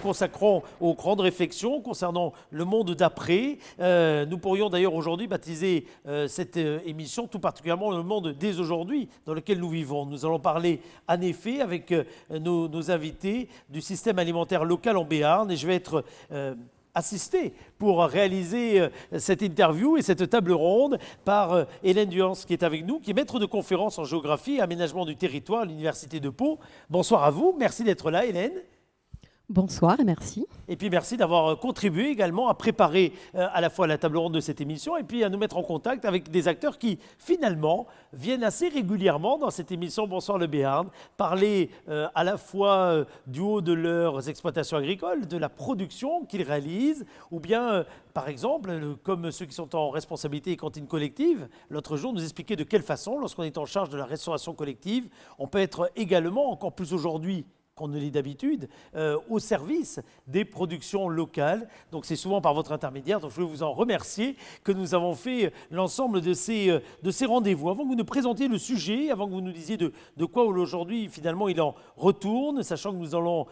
consacrons aux grandes réflexions concernant le monde d'après. Nous pourrions d'ailleurs aujourd'hui baptiser cette émission tout particulièrement le monde dès aujourd'hui dans lequel nous vivons. Nous allons parler en effet avec nos invités du système alimentaire local en Béarn et je vais être assisté pour réaliser cette interview et cette table ronde par Hélène Duance qui est avec nous, qui est maître de conférence en géographie et aménagement du territoire à l'Université de Pau. Bonsoir à vous, merci d'être là Hélène. Bonsoir et merci. Et puis merci d'avoir contribué également à préparer à la fois la table ronde de cette émission et puis à nous mettre en contact avec des acteurs qui finalement viennent assez régulièrement dans cette émission Bonsoir le Béarn, parler à la fois du haut de leurs exploitations agricoles, de la production qu'ils réalisent ou bien par exemple, comme ceux qui sont en responsabilité et cantine collective, l'autre jour nous expliquer de quelle façon, lorsqu'on est en charge de la restauration collective, on peut être également, encore plus aujourd'hui, qu'on ne l'est d'habitude, au service des productions locales. Donc c'est souvent par votre intermédiaire, donc je veux vous en remercier, que nous avons fait l'ensemble de ces rendez-vous. Avant que vous nous présentiez le sujet, avant que vous nous disiez de quoi aujourd'hui finalement il en retourne, sachant que nous allons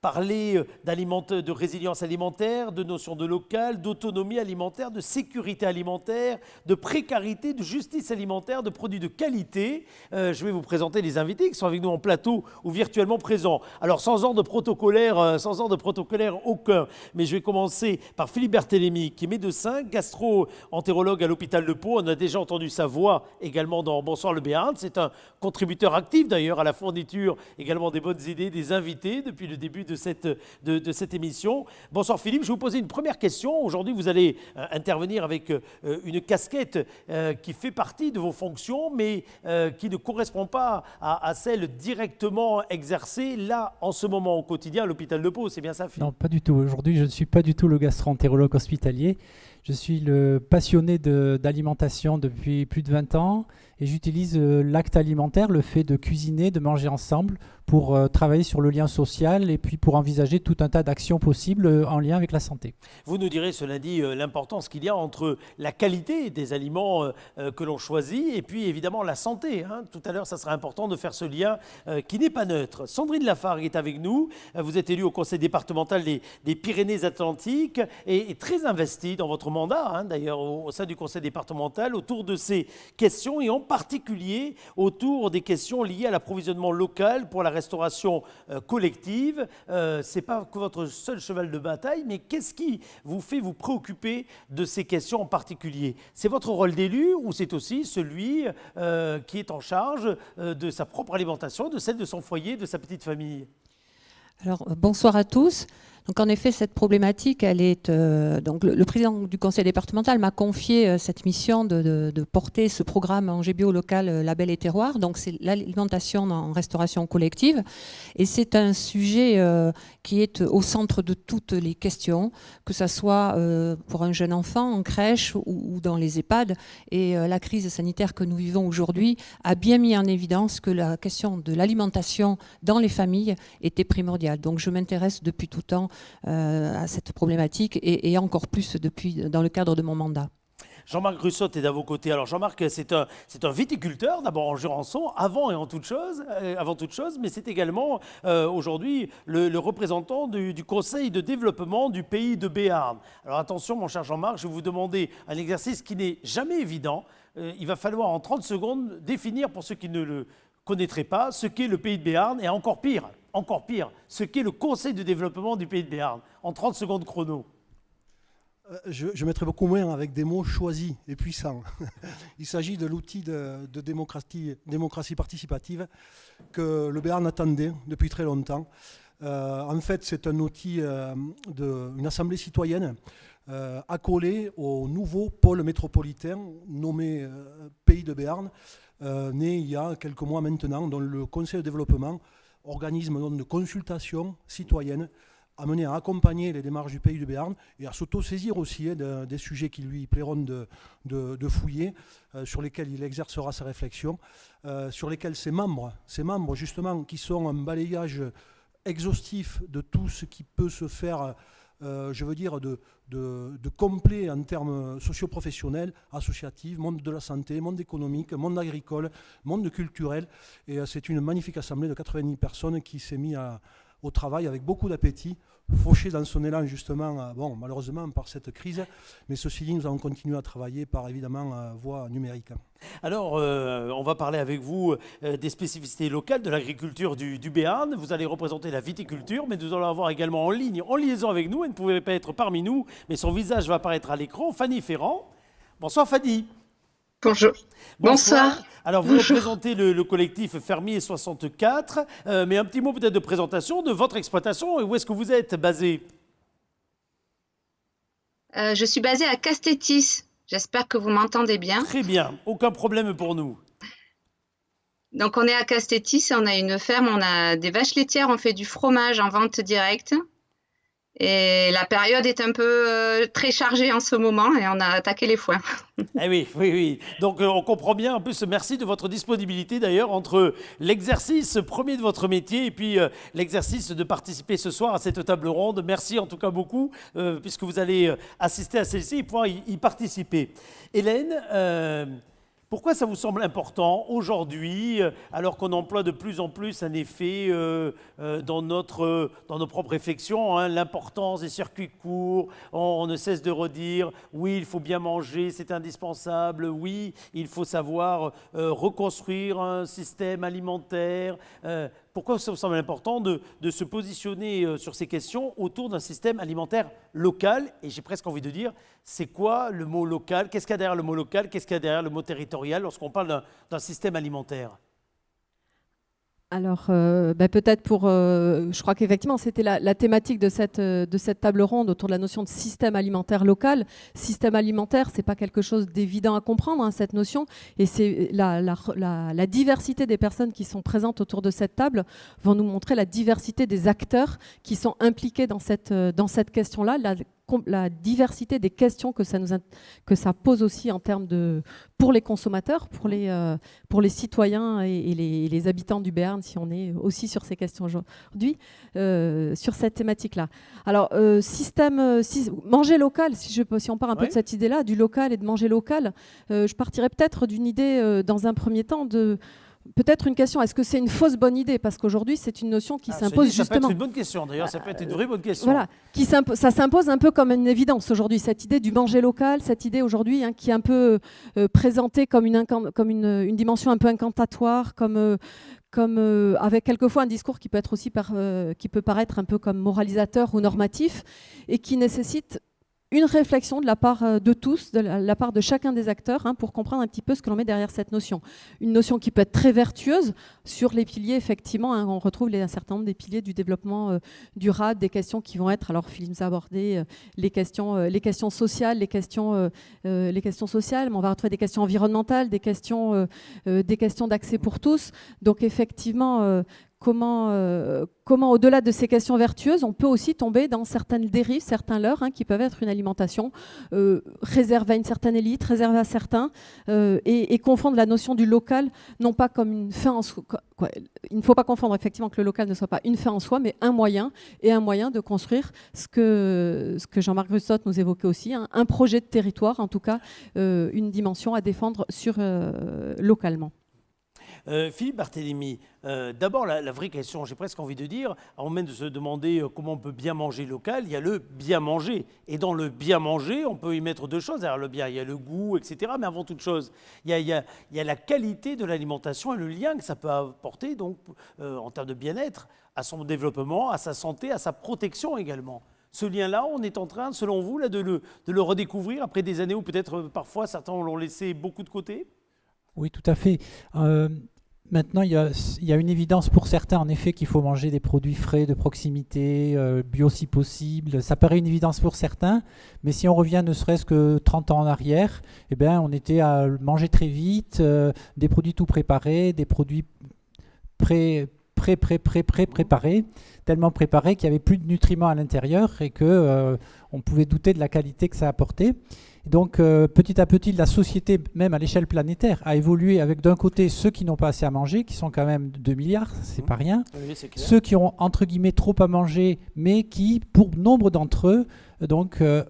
parler de résilience alimentaire, de notion de local, d'autonomie alimentaire, de sécurité alimentaire, de précarité, de justice alimentaire, de produits de qualité. Je vais vous présenter les invités qui sont avec nous en plateau ou virtuellement présents. Alors sans ordre protocolaire aucun, mais je vais commencer par Philippe Berthélémy, qui est médecin, gastro-entérologue à l'hôpital de Pau. On a déjà entendu sa voix également dans Bonsoir le Béarn. C'est un contributeur actif d'ailleurs à la fourniture également des bonnes idées des invités depuis le début de cette émission. Bonsoir Philippe, je vais vous poser une première question. Aujourd'hui, vous allez intervenir avec une casquette qui fait partie de vos fonctions, mais qui ne correspond pas à celle directement exercée là, en ce moment, au quotidien, à l'hôpital de Pau. C'est bien ça, Philippe? Non, pas du tout. Aujourd'hui, je ne suis pas du tout le gastro-entérologue hospitalier. Je suis le passionné d'alimentation depuis plus de 20 ans et j'utilise l'acte alimentaire, le fait de cuisiner, de manger ensemble pour travailler sur le lien social et puis pour envisager tout un tas d'actions possibles en lien avec la santé. Vous nous direz, cela dit, l'importance qu'il y a entre la qualité des aliments que l'on choisit et puis évidemment la santé. Tout à l'heure, ça sera important de faire ce lien qui n'est pas neutre. Sandrine Lafargue est avec nous. Vous êtes élue au conseil départemental des Pyrénées-Atlantiques et très investie dans votre mandat, d'ailleurs, au sein du conseil départemental, autour de ces questions et en particulier autour des questions liées à l'approvisionnement local pour la restauration collective. Ce n'est pas que votre seul cheval de bataille, mais qu'est-ce qui vous fait vous préoccuper de ces questions en particulier? C'est votre rôle d'élu ou c'est aussi celui qui est en charge de sa propre alimentation, de celle de son foyer, de sa petite famille? Alors, bonsoir à tous. Donc, en effet, cette problématique, elle est. Donc, le président du conseil départemental m'a confié cette mission de porter ce programme Angers Bio local label et terroir. Donc, c'est l'alimentation en restauration collective. Et c'est un sujet qui est au centre de toutes les questions, que ce soit pour un jeune enfant en crèche ou dans les EHPAD. Et la crise sanitaire que nous vivons aujourd'hui a bien mis en évidence que la question de l'alimentation dans les familles était primordiale. Donc, je m'intéresse depuis tout temps à cette problématique et encore plus dans le cadre de mon mandat. Jean-Marc Russotte est à vos côtés. Alors Jean-Marc, c'est un viticulteur, d'abord en Jurançon, avant toute chose, mais c'est également aujourd'hui le représentant du Conseil de développement du pays de Béarn. Alors attention mon cher Jean-Marc, je vais vous demander un exercice qui n'est jamais évident. Il va falloir en 30 secondes définir pour ceux qui ne le connaîtraient pas ce qu'est le pays de Béarn et encore pire, ce qu'est le Conseil de développement du pays de Béarn. En 30 secondes chrono. Je mettrai beaucoup moins avec des mots choisis et puissants. Il s'agit de l'outil de démocratie participative que le Béarn attendait depuis très longtemps. En fait, c'est un outil d'une assemblée citoyenne accolée au nouveau pôle métropolitain nommé Pays de Béarn, né il y a quelques mois maintenant, dont le Conseil de développement, organisme de consultation citoyenne, amené à accompagner les démarches du Pays de Béarn et à s'auto-saisir aussi des sujets qui lui plairont de fouiller, sur lesquels il exercera sa réflexion, sur lesquels ses membres justement, qui sont un balayage exhaustif de tout ce qui peut se faire, je veux dire, de complet en termes socio-professionnels, associatifs, monde de la santé, monde économique, monde agricole, monde culturel. Et c'est une magnifique assemblée de 90 personnes qui s'est mise au travail avec beaucoup d'appétit. Fauché dans son élan justement, bon, malheureusement par cette crise, mais ceci dit, nous allons continuer à travailler par évidemment voie numérique. Alors, on va parler avec vous des spécificités locales de l'agriculture du Béarn. Vous allez représenter la viticulture, mais nous allons avoir également en ligne, en liaison avec nous, elle ne pouvait pas être parmi nous, mais son visage va apparaître à l'écran, Fanny Ferrand. Bonsoir Fanny. Bonjour. Bonsoir. Alors, vous représentez le collectif Fermier 64, mais un petit mot peut-être de présentation de votre exploitation et où est-ce que vous êtes basé? Je suis basée à Castétis. J'espère que vous m'entendez bien. Très bien, aucun problème pour nous. Donc, on est à Castétis, on a une ferme, on a des vaches laitières, on fait du fromage en vente directe. Et la période est un peu très chargée en ce moment et on a attaqué les foins. Eh oui, oui, oui. Donc on comprend bien. En plus, merci de votre disponibilité d'ailleurs entre l'exercice premier de votre métier et puis l'exercice de participer ce soir à cette table ronde. Merci en tout cas beaucoup puisque vous allez assister à celle-ci et pouvoir y participer. Hélène, pourquoi ça vous semble important aujourd'hui, alors qu'on emploie de plus en plus un effet dans nos propres réflexions, hein, l'importance des circuits courts, on ne cesse de redire, oui, il faut bien manger, c'est indispensable, oui, il faut savoir reconstruire un système alimentaire. Pourquoi ça vous semble important de se positionner sur ces questions autour d'un système alimentaire local? Et j'ai presque envie de dire, c'est quoi le mot local? Qu'est-ce qu'il y a derrière le mot local? Qu'est-ce qu'il y a derrière le mot territorial lorsqu'on parle d'un système alimentaire? Alors, peut-être je crois qu'effectivement, c'était la thématique de cette table ronde autour de la notion de système alimentaire local. Système alimentaire, c'est pas quelque chose d'évident à comprendre, hein, cette notion. Et c'est la diversité des personnes qui sont présentes autour de cette table vont nous montrer la diversité des acteurs qui sont impliqués dans cette question-là, la diversité des questions que ça pose aussi en termes pour les consommateurs, pour les citoyens et les habitants du Béarn, si on est aussi sur ces questions aujourd'hui, sur cette thématique-là. Alors, manger local, si on part un peu de cette idée-là, du local et de manger local, je partirais peut-être d'une idée, dans un premier temps, peut-être une question, est-ce que c'est une fausse bonne idée? Parce qu'aujourd'hui, c'est une notion qui s'impose justement. Ça peut être une bonne question, d'ailleurs, ça peut être une vraie bonne question. Voilà, ça s'impose un peu comme une évidence aujourd'hui, cette idée du manger local, cette idée aujourd'hui qui est un peu présentée comme une dimension un peu incantatoire, comme avec quelquefois un discours qui peut être aussi qui peut paraître un peu comme moralisateur ou normatif, et qui nécessite une réflexion de la part de tous, de la part de chacun des acteurs, hein, pour comprendre un petit peu ce que l'on met derrière cette notion. Une notion qui peut être très vertueuse sur les piliers, effectivement, hein, on retrouve un certain nombre des piliers du développement durable, des questions qui vont être, alors Philippe nous a abordé les questions sociales, les questions sociales, mais on va retrouver des questions environnementales, des questions d'accès pour tous. Donc effectivement, comment au-delà de ces questions vertueuses, on peut aussi tomber dans certaines dérives, certains leurres, hein, qui peuvent être une alimentation réservée à une certaine élite, réservée à certains, et confondre la notion du local, non pas comme une fin en soi. Il ne faut pas confondre effectivement que le local ne soit pas une fin en soi, mais un moyen de construire ce que Jean-Marc Rustot nous évoquait aussi, hein, un projet de territoire, en tout cas une dimension à défendre localement. Philippe Barthélémy, d'abord la vraie question, j'ai presque envie de dire, avant même de se demander comment on peut bien manger local, il y a le bien manger. Et dans le bien manger, on peut y mettre deux choses. Alors le bien, il y a le goût, etc. Mais avant toute chose, il y a la qualité de l'alimentation et le lien que ça peut apporter donc, en termes de bien-être, à son développement, à sa santé, à sa protection également. Ce lien-là, on est en train, selon vous, là, de le redécouvrir après des années où peut-être parfois certains l'ont laissé beaucoup de côté? Oui, tout à fait. Maintenant, il y a une évidence pour certains, en effet, qu'il faut manger des produits frais, de proximité, bio si possible. Ça paraît une évidence pour certains, mais si on revient ne serait-ce que 30 ans en arrière, eh bien, on était à manger très vite, des produits tout préparés, des produits préparés, tellement préparés qu'il n'y avait plus de nutriments à l'intérieur et qu'on pouvait douter de la qualité que ça apportait. Donc petit à petit, la société, même à l'échelle planétaire, a évolué avec d'un côté ceux qui n'ont pas assez à manger, qui sont quand même 2 milliards, c'est pas rien. Oui, c'est clair. Ceux qui ont entre guillemets trop à manger, mais qui, pour nombre d'entre eux,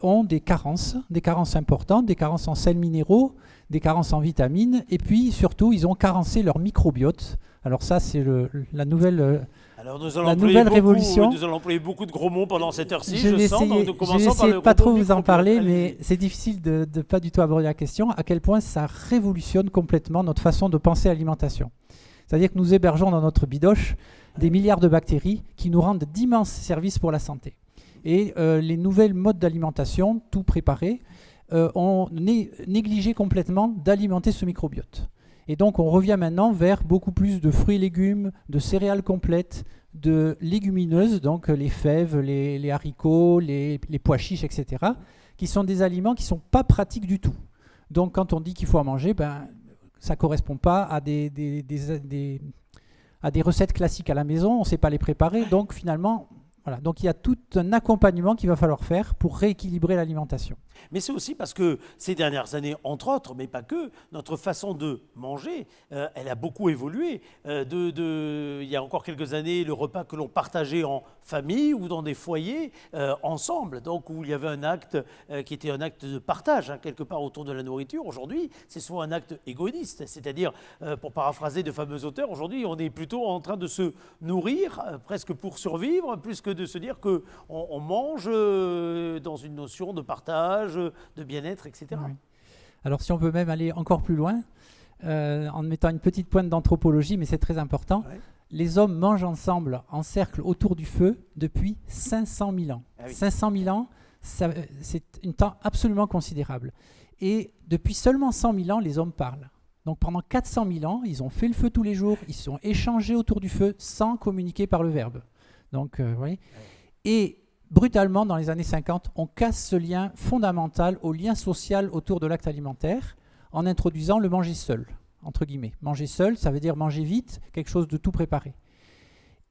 ont des carences importantes, des carences en sels minéraux, des carences en vitamines, et puis surtout, ils ont carencé leur microbiote. Alors ça, c'est la nouvelle Alors nous allons La employer nouvelle beaucoup, révolution. nous allons employer beaucoup de gros mots pendant cette heure-ci, Je je vais sens. essayer, Donc nous je commençons vais par essayer le de pas robot trop vous en microbio. parler, Allez-y. mais c'est difficile de ne pas du tout aborder la question, à quel point ça révolutionne complètement notre façon de penser l'alimentation. C'est-à-dire que nous hébergeons dans notre bidoche des milliards de bactéries qui nous rendent d'immenses services pour la santé. Et les nouvelles modes d'alimentation, tout préparé, ont négligé complètement d'alimenter ce microbiote. Et donc on revient maintenant vers beaucoup plus de fruits et légumes, de céréales complètes, de légumineuses, donc les fèves, les haricots, les pois chiches, etc., qui sont des aliments qui ne sont pas pratiques du tout. Donc quand on dit qu'il faut en manger, ça ne correspond pas à des recettes classiques à la maison, on ne sait pas les préparer, donc finalement... Voilà, donc il y a tout un accompagnement qu'il va falloir faire pour rééquilibrer l'alimentation. Mais c'est aussi parce que ces dernières années, entre autres, mais pas que, notre façon de manger, elle a beaucoup évolué. Il y a encore quelques années, le repas que l'on partageait en famille ou dans des foyers ensemble, donc où il y avait un acte qui était un acte de partage, hein, quelque part autour de la nourriture. Aujourd'hui, c'est souvent un acte égoïste, c'est-à-dire, pour paraphraser de fameux auteurs, aujourd'hui, on est plutôt en train de se nourrir, presque pour survivre, plus que de se dire qu'on mange dans une notion de partage, de bien-être, etc. Oui. Alors si on peut même aller encore plus loin, en mettant une petite pointe d'anthropologie, mais c'est très important, Ouais. les hommes mangent ensemble en cercle autour du feu depuis 500 000 ans. Ah oui. 500 000 ans, c'est un temps absolument considérable. Et depuis seulement 100 000 ans, les hommes parlent. Donc pendant 400 000 ans, ils ont fait le feu tous les jours, ils se sont échangés autour du feu sans communiquer par le verbe. Donc, vous voyez. Et brutalement, dans les années 50, on casse ce lien fondamental au lien social autour de l'acte alimentaire en introduisant le manger seul, entre guillemets. Manger seul, ça veut dire manger vite, quelque chose de tout préparé.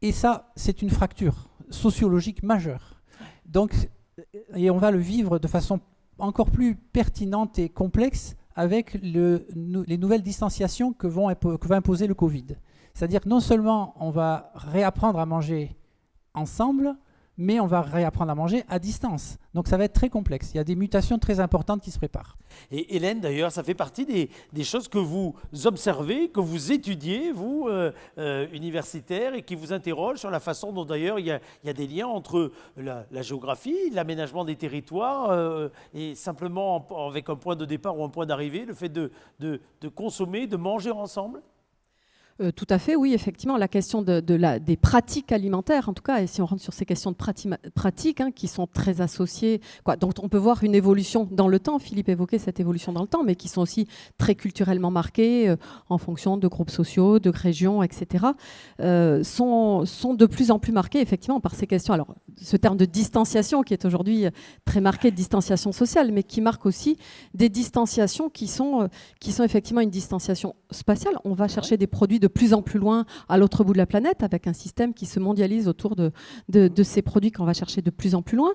Et ça, c'est une fracture sociologique majeure. Donc, et on va le vivre de façon encore plus pertinente et complexe avec les nouvelles distanciations que va imposer le Covid. C'est-à-dire que non seulement on va réapprendre à manger ensemble, mais on va réapprendre à manger à distance. Donc ça va être très complexe. Il y a des mutations très importantes qui se préparent. Et Hélène, d'ailleurs, ça fait partie des choses que vous observez, que vous étudiez, vous, universitaires, et qui vous interrogent sur la façon dont, d'ailleurs, il y a des liens entre la géographie, l'aménagement des territoires, et simplement avec un point de départ ou un point d'arrivée, le fait de consommer, de manger ensemble. Tout à fait, oui, effectivement, la question des pratiques alimentaires, en tout cas, et si on rentre sur ces questions de pratiques qui sont très associées, dont on peut voir une évolution dans le temps, Philippe évoquait cette évolution dans le temps, mais qui sont aussi très culturellement marquées en fonction de groupes sociaux, de régions, etc., sont de plus en plus marquées, effectivement, par ces questions. Alors, ce terme de distanciation qui est aujourd'hui très marqué, de distanciation sociale, mais qui marque aussi des distanciations qui sont effectivement une distanciation spatiale. On va chercher des produits de plus en plus loin à l'autre bout de la planète avec un système qui se mondialise autour de ces produits qu'on va chercher de plus en plus loin.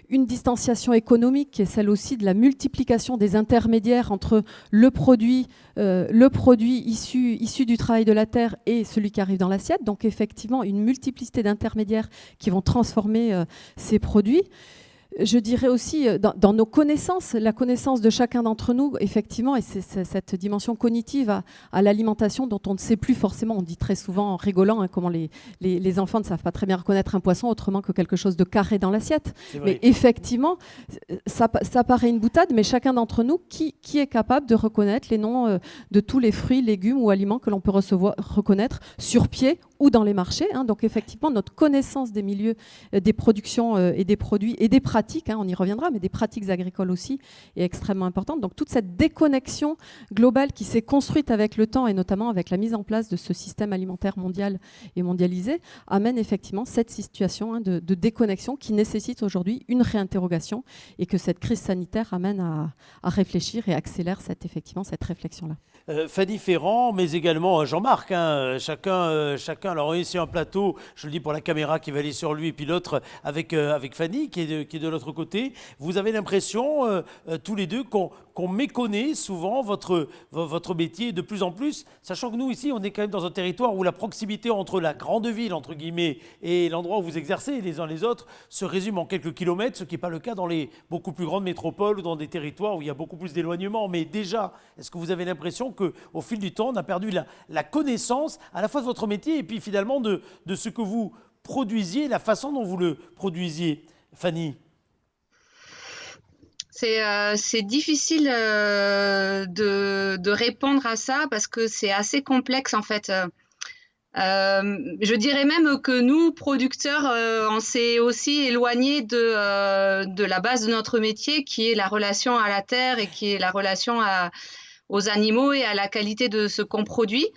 Une distanciation économique qui est celle aussi de la multiplication des intermédiaires entre le produit issu du travail de la terre et celui qui arrive dans l'assiette. Donc effectivement, une multiplicité d'intermédiaires qui vont transformer ces produits. Je dirais aussi, dans nos connaissances, la connaissance de chacun d'entre nous, effectivement, et c'est cette dimension cognitive à l'alimentation dont on ne sait plus forcément, on dit très souvent en rigolant, comment les enfants ne savent pas très bien reconnaître un poisson autrement que quelque chose de carré dans l'assiette. Mais effectivement, ça paraît une boutade, mais chacun d'entre nous, qui est capable de reconnaître les noms de tous les fruits, légumes ou aliments que l'on peut reconnaître sur pied ou dans les marchés. Donc effectivement, notre connaissance des milieux, des productions et des produits et des pratiques, on y reviendra, mais des pratiques agricoles aussi, est extrêmement importante. Donc toute cette déconnexion globale qui s'est construite avec le temps et notamment avec la mise en place de ce système alimentaire mondial et mondialisé amène effectivement cette situation de déconnexion qui nécessite aujourd'hui une réinterrogation et que cette crise sanitaire amène à réfléchir et accélère cette réflexion-là. Fanny Ferrand, mais également Jean-Marc. Chacun, alors ici un plateau, je le dis pour la caméra qui va aller sur lui, et puis l'autre avec Fanny qui est de l'autre côté. Vous avez l'impression, tous les deux, qu'on qu'on méconnaît souvent votre métier de plus en plus, sachant que nous ici, on est quand même dans un territoire où la proximité entre la grande ville, entre guillemets, et l'endroit où vous exercez les uns les autres se résume en quelques kilomètres, ce qui n'est pas le cas dans les beaucoup plus grandes métropoles ou dans des territoires où il y a beaucoup plus d'éloignement. Mais déjà, est-ce que vous avez l'impression qu'au fil du temps, on a perdu la connaissance à la fois de votre métier et puis finalement de ce que vous produisiez, la façon dont vous le produisiez, Fanny? C'est difficile de répondre à ça parce que c'est assez complexe en fait. Je dirais même que nous, producteurs, on s'est aussi éloigné de la base de notre métier qui est la relation à la terre et qui est la relation aux animaux et à la qualité de ce qu'on produit.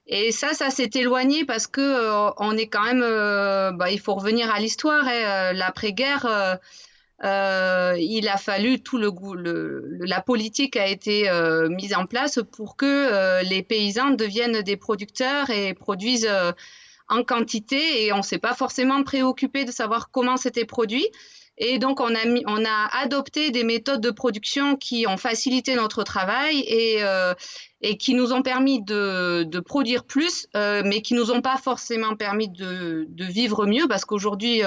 Et ça s'est éloigné parce que on est quand même, il faut revenir à l'histoire, hein, l'après-guerre. Il a fallu la politique a été mise en place pour que les paysans deviennent des producteurs et produisent en quantité, et on s'est pas forcément préoccupé de savoir comment c'était produit. Et donc on a adopté des méthodes de production qui ont facilité notre travail et qui nous ont permis de produire plus, mais qui nous ont pas forcément permis de vivre mieux, parce qu'aujourd'hui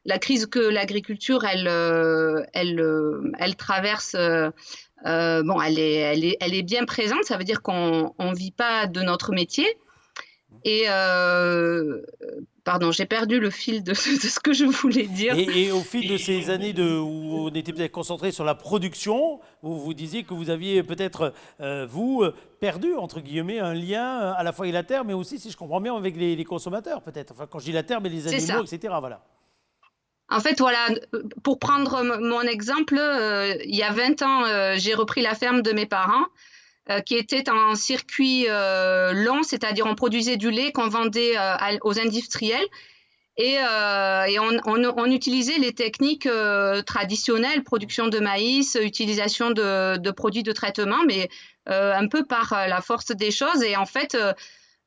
la crise que l'agriculture elle traverse, elle est bien présente. Ça veut dire qu'on vit pas de notre métier. Et pardon, j'ai perdu le fil de ce que je voulais dire. Et au fil de ces années où on était peut-être concentré sur la production, vous disiez que vous aviez peut-être, perdu, entre guillemets, un lien à la fois avec la terre, mais aussi, si je comprends bien, avec les consommateurs, peut-être. Enfin, quand je dis la terre, mais les animaux, etc. Voilà. En fait, voilà, pour prendre mon exemple, il y a 20 ans, j'ai repris la ferme de mes parents, qui était en circuit long, c'est-à-dire on produisait du lait qu'on vendait aux industriels, et on utilisait les techniques traditionnelles, production de maïs, utilisation de produits de traitement, mais un peu par la force des choses. Et en fait,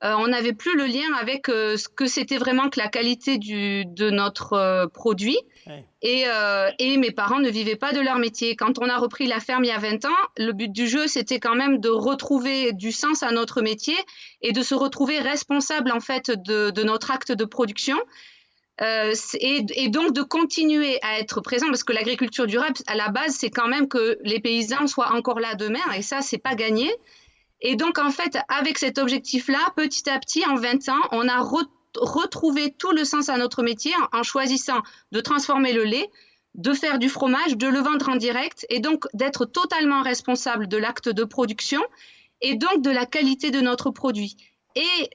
on n'avait plus le lien avec ce que c'était vraiment que la qualité de notre produit. Ouais. Et mes parents ne vivaient pas de leur métier. Quand on a repris la ferme il y a 20 ans, le but du jeu, c'était quand même de retrouver du sens à notre métier et de se retrouver responsable en fait de notre acte de production. Et donc de continuer à être présent, parce que l'agriculture durable, à la base, c'est quand même que les paysans soient encore là demain, et ça, c'est pas gagné. Et donc, en fait, avec cet objectif-là, petit à petit, en 20 ans, on a retrouvé tout le sens à notre métier en choisissant de transformer le lait, de faire du fromage, de le vendre en direct, et donc d'être totalement responsable de l'acte de production et donc de la qualité de notre produit. Et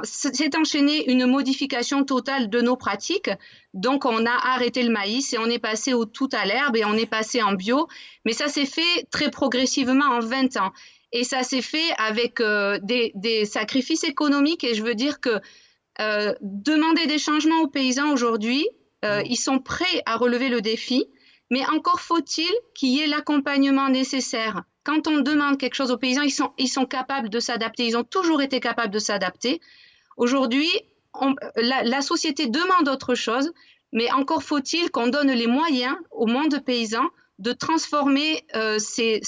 s'est enchaîné une modification totale de nos pratiques. Donc, on a arrêté le maïs et on est passé au tout à l'herbe et on est passé en bio. Mais ça s'est fait très progressivement en 20 ans. Et ça s'est fait avec des sacrifices économiques. Et je veux dire que demander des changements aux paysans aujourd'hui, ils sont prêts à relever le défi. Mais encore faut-il qu'il y ait l'accompagnement nécessaire. Quand on demande quelque chose aux paysans, ils sont capables de s'adapter. Ils ont toujours été capables de s'adapter. Aujourd'hui, la société demande autre chose, mais encore faut-il qu'on donne les moyens au monde paysan de transformer ces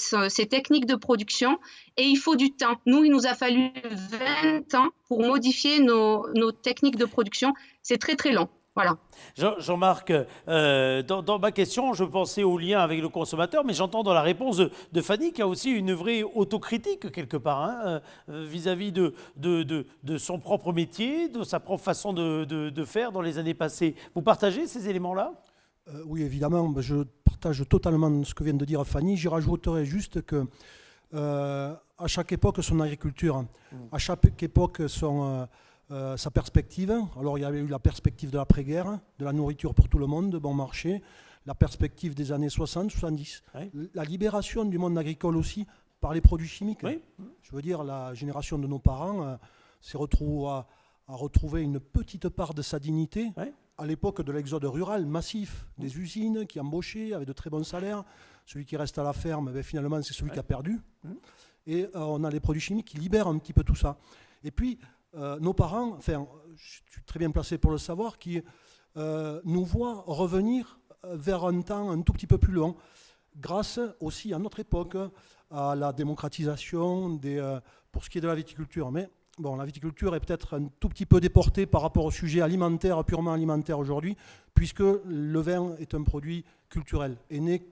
techniques de production, et il faut du temps. Nous, il nous a fallu 20 ans pour modifier nos techniques de production. C'est très, très long. Voilà. Jean-Marc, dans ma question, je pensais au lien avec le consommateur, mais j'entends dans la réponse de Fanny qu'il y a aussi une vraie autocritique quelque part, vis-à-vis de son propre métier, de sa propre façon de faire dans les années passées. Vous partagez ces éléments-là ? Oui, évidemment, je partage totalement ce que vient de dire Fanny. J'y rajouterai juste que à chaque époque, son agriculture, à chaque époque, sa perspective. Alors, il y avait eu la perspective de l'après-guerre, de la nourriture pour tout le monde, de bon marché, la perspective des années 60, 70, oui. La libération du monde agricole aussi par les produits chimiques. Oui. Je veux dire, la génération de nos parents s'est retrouvée à retrouver une petite part de sa dignité. Oui. À l'époque de l'exode rural massif, des usines qui embauchaient avec de très bons salaires. Celui qui reste à la ferme, finalement, c'est celui qui a perdu. Et on a les produits chimiques qui libèrent un petit peu tout ça. Et puis, nos parents, enfin, je suis très bien placé pour le savoir, qui nous voient revenir vers un temps un tout petit peu plus long. grâce aussi à notre époque, à la démocratisation pour ce qui est de la viticulture. Mais bon, la viticulture est peut-être un tout petit peu déportée par rapport au sujet alimentaire, purement alimentaire aujourd'hui, puisque le vin est un produit culturel et n'est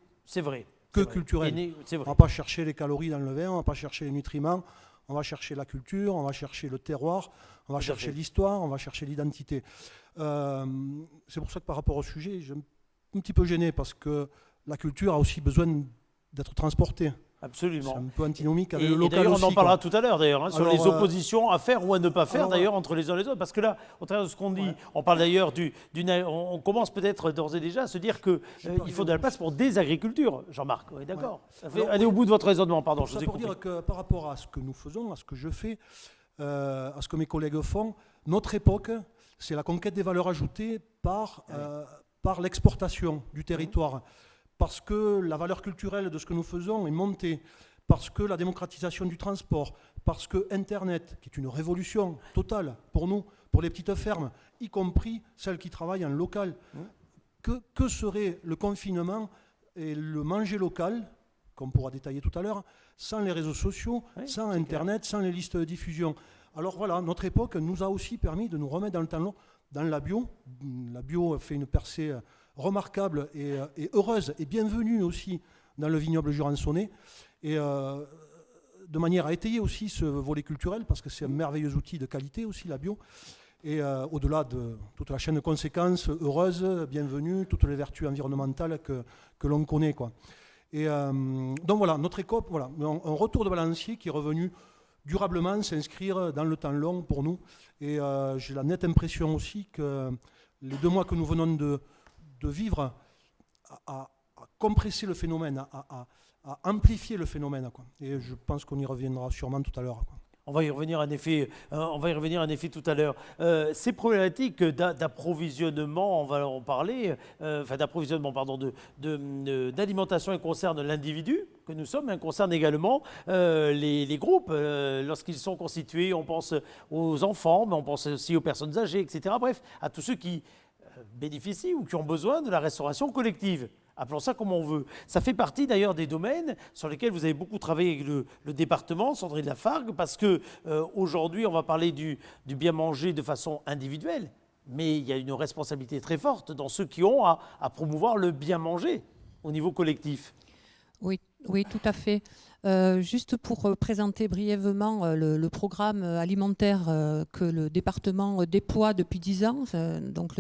que culturel. On ne va pas chercher les calories dans le vin, on ne va pas chercher les nutriments, on va chercher la culture, on va chercher le terroir, on va chercher l'histoire, on va chercher l'identité. C'est pour ça que par rapport au sujet, je suis un petit peu gêné, parce que la culture a aussi besoin d'être transportée. Absolument. C'est un peu antinomique avec le local d'ailleurs, aussi. On en parlera tout à l'heure, d'ailleurs, sur les oppositions à faire ou à ne pas faire, alors, d'ailleurs, entre les uns et les autres. Parce que là, au travers de ce qu'on dit, on parle d'ailleurs on commence peut-être d'ores et déjà à se dire qu'il faut de la place pour des agricultures. Jean-Marc, oui, d'accord. Allez au bout de votre raisonnement, pardon. Je vous ai compris. Pour dire que par rapport à ce que nous faisons, à ce que je fais, à ce que mes collègues font, notre époque, c'est la conquête des valeurs ajoutées par l'exportation du territoire. Parce que la valeur culturelle de ce que nous faisons est montée, parce que la démocratisation du transport, parce que Internet, qui est une révolution totale pour nous, pour les petites fermes, y compris celles qui travaillent en local. Que serait le confinement et le manger local, qu'on pourra détailler tout à l'heure, sans les réseaux sociaux, sans Internet, sans les listes de diffusion? Alors voilà, notre époque nous a aussi permis de nous remettre dans le temps long dans la bio. La bio fait une percée remarquable et heureuse et bienvenue aussi dans le vignoble jurançonnais, et de manière à étayer aussi ce volet culturel, parce que c'est un merveilleux outil de qualité aussi, la bio, et au-delà de toute la chaîne de conséquences heureuse, bienvenue, toutes les vertus environnementales que l'on connaît, quoi. Et donc voilà, notre écope, voilà, un retour de balancier qui est revenu durablement s'inscrire dans le temps long pour nous, et j'ai la nette impression aussi que les 2 mois que nous venons de vivre à compresser le phénomène, à amplifier le phénomène, quoi. Et je pense qu'on y reviendra sûrement tout à l'heure, quoi. On va y revenir en effet tout à l'heure. Ces problématiques d'approvisionnement, on va en parler, d'approvisionnement, pardon, d'alimentation, elles concernent l'individu que nous sommes, elles concernent également les groupes. Lorsqu'ils sont constitués, on pense aux enfants, mais on pense aussi aux personnes âgées, etc. Bref, à tous ceux qui bénéficient ou qui ont besoin de la restauration collective. Appelons ça comme on veut. Ça fait partie d'ailleurs des domaines sur lesquels vous avez beaucoup travaillé avec le département, Sandrine Lafargue, parce que aujourd'hui, on va parler du bien manger de façon individuelle, mais il y a une responsabilité très forte dans ceux qui ont à promouvoir le bien manger au niveau collectif. Oui, tout à fait. Juste pour présenter brièvement le programme alimentaire que le département déploie depuis 10 ans, donc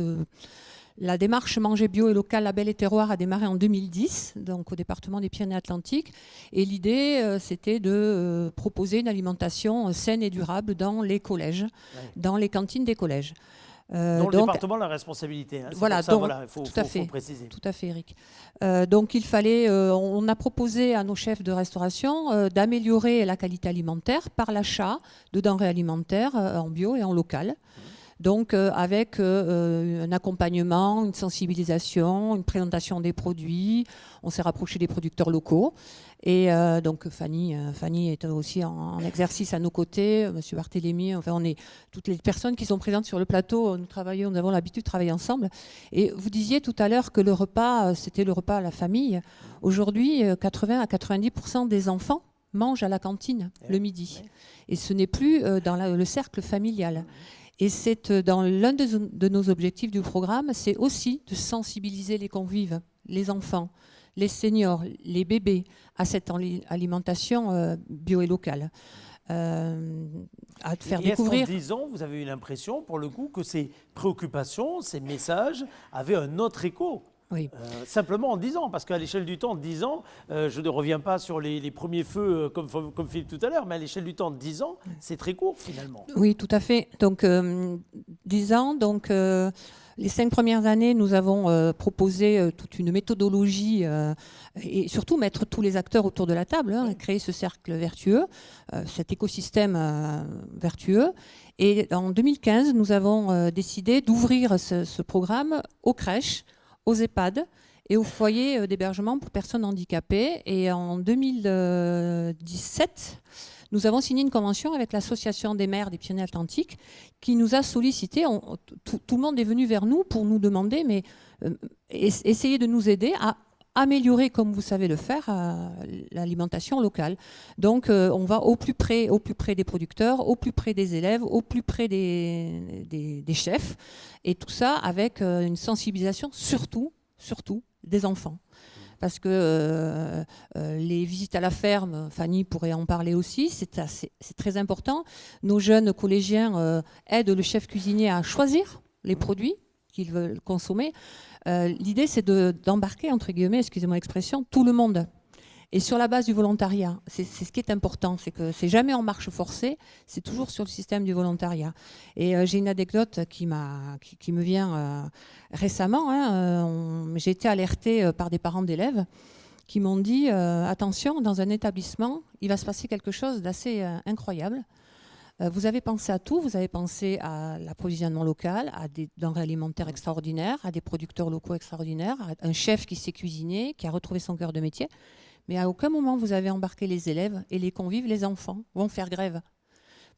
la démarche Manger bio et local, label et terroir a démarré en 2010, donc au département des Pyrénées-Atlantiques. Et l'idée, c'était de proposer une alimentation saine et durable dans les collèges, dans les cantines des collèges. Dont le département a la responsabilité. Hein, voilà, il faut préciser. Tout à fait, Eric. Donc il fallait, on a proposé à nos chefs de restauration d'améliorer la qualité alimentaire par l'achat de denrées alimentaires en bio et en local. Donc avec un accompagnement, une sensibilisation, une présentation des produits. On s'est rapproché des producteurs locaux. Et donc Fanny est aussi en exercice à nos côtés, Monsieur Barthélémy, enfin on est toutes les personnes qui sont présentes sur le plateau, nous avons l'habitude de travailler ensemble. Et vous disiez tout à l'heure que le repas, c'était le repas à la famille. Aujourd'hui, 80 à 90% des enfants mangent à la cantine le midi. Et ce n'est plus dans le cercle familial. Et c'est dans l'un de nos objectifs du programme, c'est aussi de sensibiliser les convives, les enfants, les seniors, les bébés à cette alimentation bio et locale. À faire découvrir. Est-ce qu'en 10 ans, vous avez eu l'impression, pour le coup, que ces préoccupations, ces messages avaient un autre écho? Oui. Simplement en 10 ans, parce qu'à l'échelle du temps, 10 ans, je ne reviens pas sur les premiers feux comme Philippe tout à l'heure, mais à l'échelle du temps de 10 ans, c'est très court finalement. Oui, tout à fait. Donc 10 ans, donc les 5 premières années, nous avons proposé toute une méthodologie et surtout mettre tous les acteurs autour de la table, créer ce cercle vertueux, cet écosystème vertueux. Et en 2015, nous avons décidé d'ouvrir ce programme aux crèches, aux EHPAD et aux foyers d'hébergement pour personnes handicapées. Et en 2017, nous avons signé une convention avec l'Association des maires des Pyrénées-Atlantiques qui nous a sollicité. Tout le monde est venu vers nous pour nous demander, mais essayez de nous aider améliorer, comme vous savez le faire, l'alimentation locale. Donc, on va au plus près des producteurs, au plus près des élèves, au plus près des chefs, et tout ça avec une sensibilisation surtout des enfants. Parce que les visites à la ferme, Fanny pourrait en parler aussi, c'est très important. Nos jeunes collégiens aident le chef cuisinier à choisir les produits qu'ils veulent consommer. L'idée, c'est d'embarquer, entre guillemets, excusez-moi l'expression, tout le monde. Et sur la base du volontariat, c'est ce qui est important, c'est que c'est jamais en marche forcée, c'est toujours sur le système du volontariat. Et j'ai une anecdote qui me vient récemment. J'ai été alertée par des parents d'élèves qui m'ont dit attention, dans un établissement, il va se passer quelque chose d'assez incroyable. Vous avez pensé à tout, vous avez pensé à l'approvisionnement local, à des denrées alimentaires extraordinaires, à des producteurs locaux extraordinaires, à un chef qui sait cuisiner, qui a retrouvé son cœur de métier. Mais à aucun moment vous avez embarqué les élèves et les convives, les enfants vont faire grève.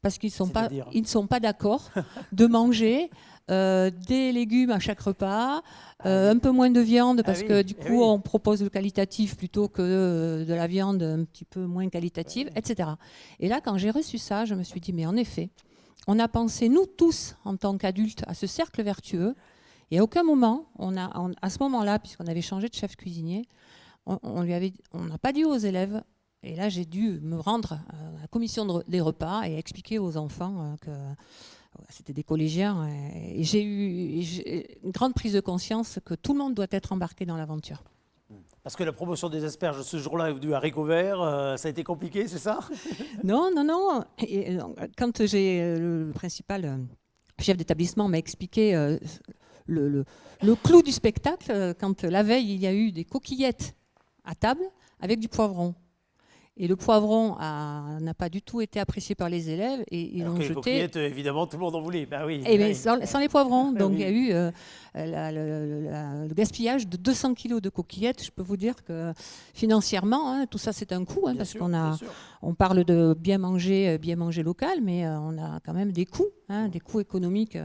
Parce qu'ils ne sont pas d'accord de manger des légumes à chaque repas, un peu moins de viande, parce que du coup on propose le qualitatif plutôt que de la viande un petit peu moins qualitative, etc. Et là, quand j'ai reçu ça, je me suis dit, mais en effet, on a pensé, nous tous, en tant qu'adultes, à ce cercle vertueux, et à aucun moment, à ce moment-là, puisqu'on avait changé de chef cuisinier, on n'a pas dit aux élèves, et là j'ai dû me rendre à la commission des repas et expliquer aux enfants que c'était des collégiens, et j'ai eu une grande prise de conscience que tout le monde doit être embarqué dans l'aventure. Parce que la promotion des asperges ce jour-là du haricot vert, ça a été compliqué, c'est ça? Non. Et, quand le principal chef d'établissement m'a expliqué le clou du spectacle, quand la veille il y a eu des coquillettes à table avec du poivron. Et le poivron n'a pas du tout été apprécié par les élèves et ils l'ont jeté. Les coquillettes, évidemment, tout le monde en voulait. Ben oui. Et ben, sans les poivrons. Donc il y a eu le gaspillage de 200 kilos de coquillettes. Je peux vous dire que financièrement, tout ça c'est un coût, parce qu'on parle de bien manger local, mais on a quand même des coûts économiques.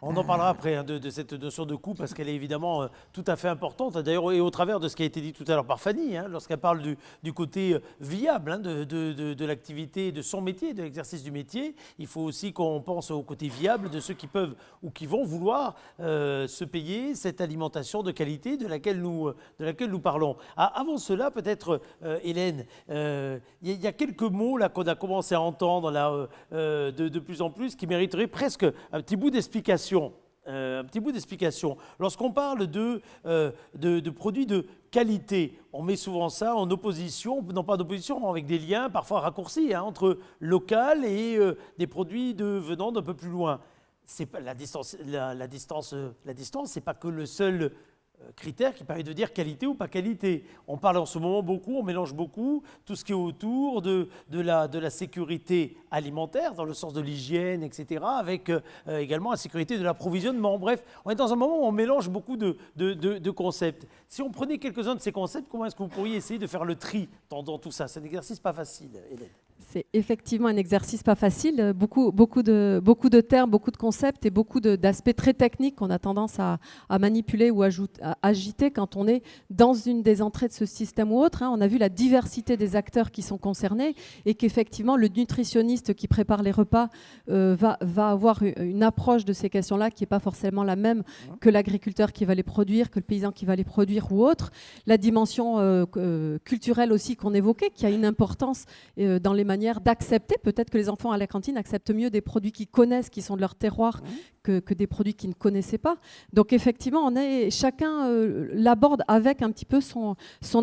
On en parlera après de cette notion de coût, parce qu'elle est évidemment tout à fait importante. D'ailleurs, et au travers de ce qui a été dit tout à l'heure par Fanny, lorsqu'elle parle du côté viable de l'activité, de son métier, de l'exercice du métier, il faut aussi qu'on pense au côté viable de ceux qui peuvent ou qui vont vouloir se payer cette alimentation de qualité de laquelle nous parlons. Avant cela, peut-être, Hélène, il y a quelques mots là qu'on a commencé à entendre là, de plus en plus qui mériteraient presque un petit bout d'explication. Lorsqu'on parle de produits de qualité, on met souvent ça en opposition, non pas d'opposition, avec des liens parfois raccourcis entre local et des produits venant d'un peu plus loin. C'est pas la distance, c'est pas que le seul critère qui permet de dire qualité ou pas qualité. On parle en ce moment beaucoup, on mélange beaucoup tout ce qui est autour de la sécurité alimentaire, dans le sens de l'hygiène, etc., avec également la sécurité de l'approvisionnement. Bref, on est dans un moment où on mélange beaucoup de concepts. Si on prenait quelques-uns de ces concepts, comment est-ce que vous pourriez essayer de faire le tri dans tout ça? C'est un exercice pas facile, Hélène. C'est effectivement un exercice pas facile, beaucoup de termes, beaucoup de concepts et beaucoup d'aspects très techniques qu'on a tendance à manipuler ou à agiter quand on est dans une des entrées de ce système ou autre. On a vu la diversité des acteurs qui sont concernés et qu'effectivement le nutritionniste qui prépare les repas va avoir une approche de ces questions-là qui n'est pas forcément la même que l'agriculteur qui va les produire, que le paysan qui va les produire ou autre. La dimension culturelle aussi qu'on évoquait, qui a une importance dans les manières d'accepter. Peut-être que les enfants à la cantine acceptent mieux des produits qu'ils connaissent, qui sont de leur terroir, que des produits qu'ils ne connaissaient pas. Donc effectivement, chacun l'aborde avec un petit peu son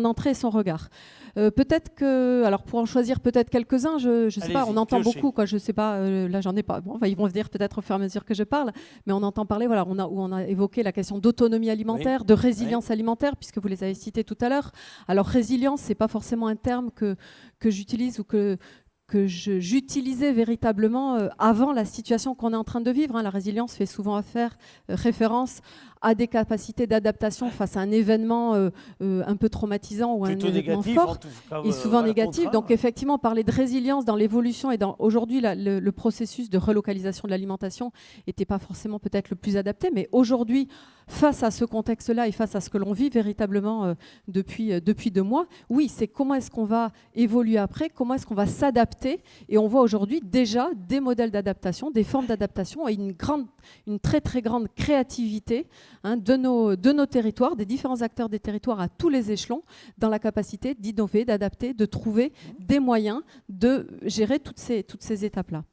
entrée et son regard. Peut-être que, alors pour en choisir peut-être quelques-uns, je ne sais pas, on entend beaucoup, je ne sais pas, là j'en ai pas, ils vont venir peut-être au fur et à mesure que je parle, mais on entend parler, on a évoqué la question d'autonomie alimentaire, de résilience alimentaire, puisque vous les avez cités tout à l'heure. Alors résilience, ce n'est pas forcément un terme que j'utilise ou que j'utilisais véritablement avant la situation qu'on est en train de vivre. La résilience fait souvent référence à des capacités d'adaptation face à un événement un peu traumatisant ou plutôt un événement négatif, fort, en tout cas, et souvent négatif. contraint. Donc effectivement, parler de résilience dans l'évolution et dans aujourd'hui le processus de relocalisation de l'alimentation n'était pas forcément peut-être le plus adapté, mais aujourd'hui, face à ce contexte-là et face à ce que l'on vit véritablement depuis 2 mois, oui, c'est comment est-ce qu'on va évoluer après, comment est-ce qu'on va s'adapter, et on voit aujourd'hui déjà des modèles d'adaptation, des formes d'adaptation et une très très grande créativité de nos territoires, des différents acteurs des territoires à tous les échelons, dans la capacité d'innover, d'adapter, de trouver des moyens de gérer toutes ces étapes-là.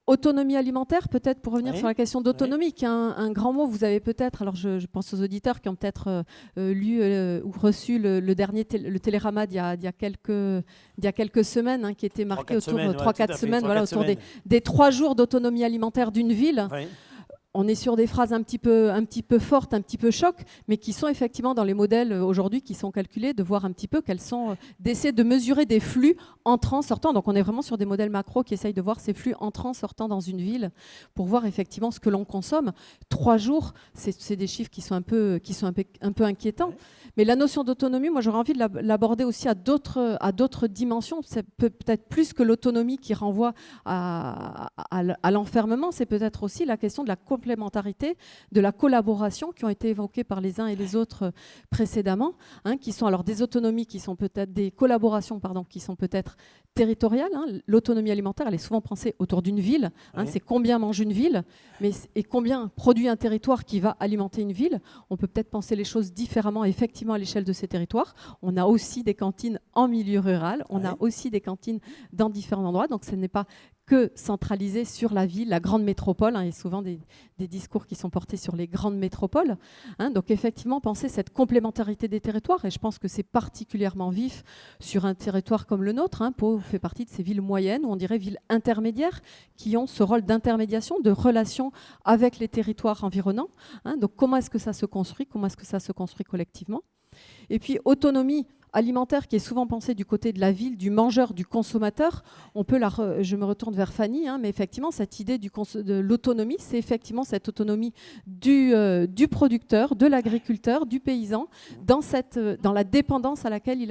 Autonomie alimentaire, peut-être pour revenir sur la question d'autonomie, qui est un grand mot. Vous avez peut-être, alors je pense aux auditeurs qui ont peut-être lu ou reçu le dernier le Télérama d'il y a quelques semaines, qui était marqué autour de 3-4 semaines, autour des 3 jours d'autonomie alimentaire d'une ville. Oui. On est sur des phrases un petit peu fortes, un petit peu choc, mais qui sont effectivement dans les modèles aujourd'hui qui sont calculés, de voir un petit peu quels sont, d'essayer de mesurer des flux entrants, sortants. Donc on est vraiment sur des modèles macro qui essayent de voir ces flux entrants, sortants dans une ville pour voir effectivement ce que l'on consomme. 3 jours, c'est des chiffres qui sont un peu inquiétants. Mais la notion d'autonomie, moi j'aurais envie de l'aborder aussi à d'autres dimensions. C'est peut-être plus que l'autonomie qui renvoie à l'enfermement, c'est peut-être aussi la question de la complémentarité, de la collaboration qui ont été évoquées par les uns et les autres précédemment, qui sont alors des autonomies qui sont peut-être des collaborations qui sont peut-être territoriales. L'autonomie alimentaire, elle est souvent pensée autour d'une ville. C'est combien mange une ville, et combien produit un territoire qui va alimenter une ville. On peut peut-être penser les choses différemment effectivement à l'échelle de ces territoires. On a aussi des cantines en milieu rural, on a aussi des cantines dans différents endroits, donc ce n'est pas que centralisé sur la ville, la grande métropole, et souvent des discours qui sont portés sur les grandes métropoles. Donc effectivement, penser cette complémentarité des territoires, et je pense que c'est particulièrement vif sur un territoire comme le nôtre. Pau fait partie de ces villes moyennes, ou on dirait villes intermédiaires, qui ont ce rôle d'intermédiation, de relation avec les territoires environnants. Donc comment est-ce que ça se construit, comment est-ce que ça se construit collectivement? Et puis autonomie alimentaire qui est souvent pensée du côté de la ville, du mangeur, du consommateur. On peut je me retourne vers Fanny, mais effectivement cette idée de l'autonomie, c'est effectivement cette autonomie du producteur, de l'agriculteur, du paysan, dans la dépendance à laquelle il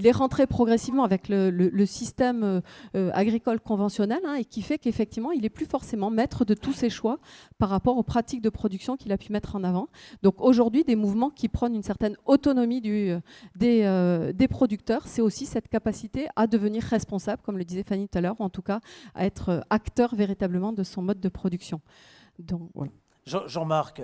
est rentré progressivement avec le système agricole conventionnel, et qui fait qu'effectivement il n'est plus forcément maître de tous ses choix par rapport aux pratiques de production qu'il a pu mettre en avant. Donc aujourd'hui, des mouvements qui prônent une certaine autonomie des producteurs, c'est aussi cette capacité à devenir responsable, comme le disait Fanny tout à l'heure, ou en tout cas à être acteur véritablement de son mode de production. Donc, voilà. Jean-Marc,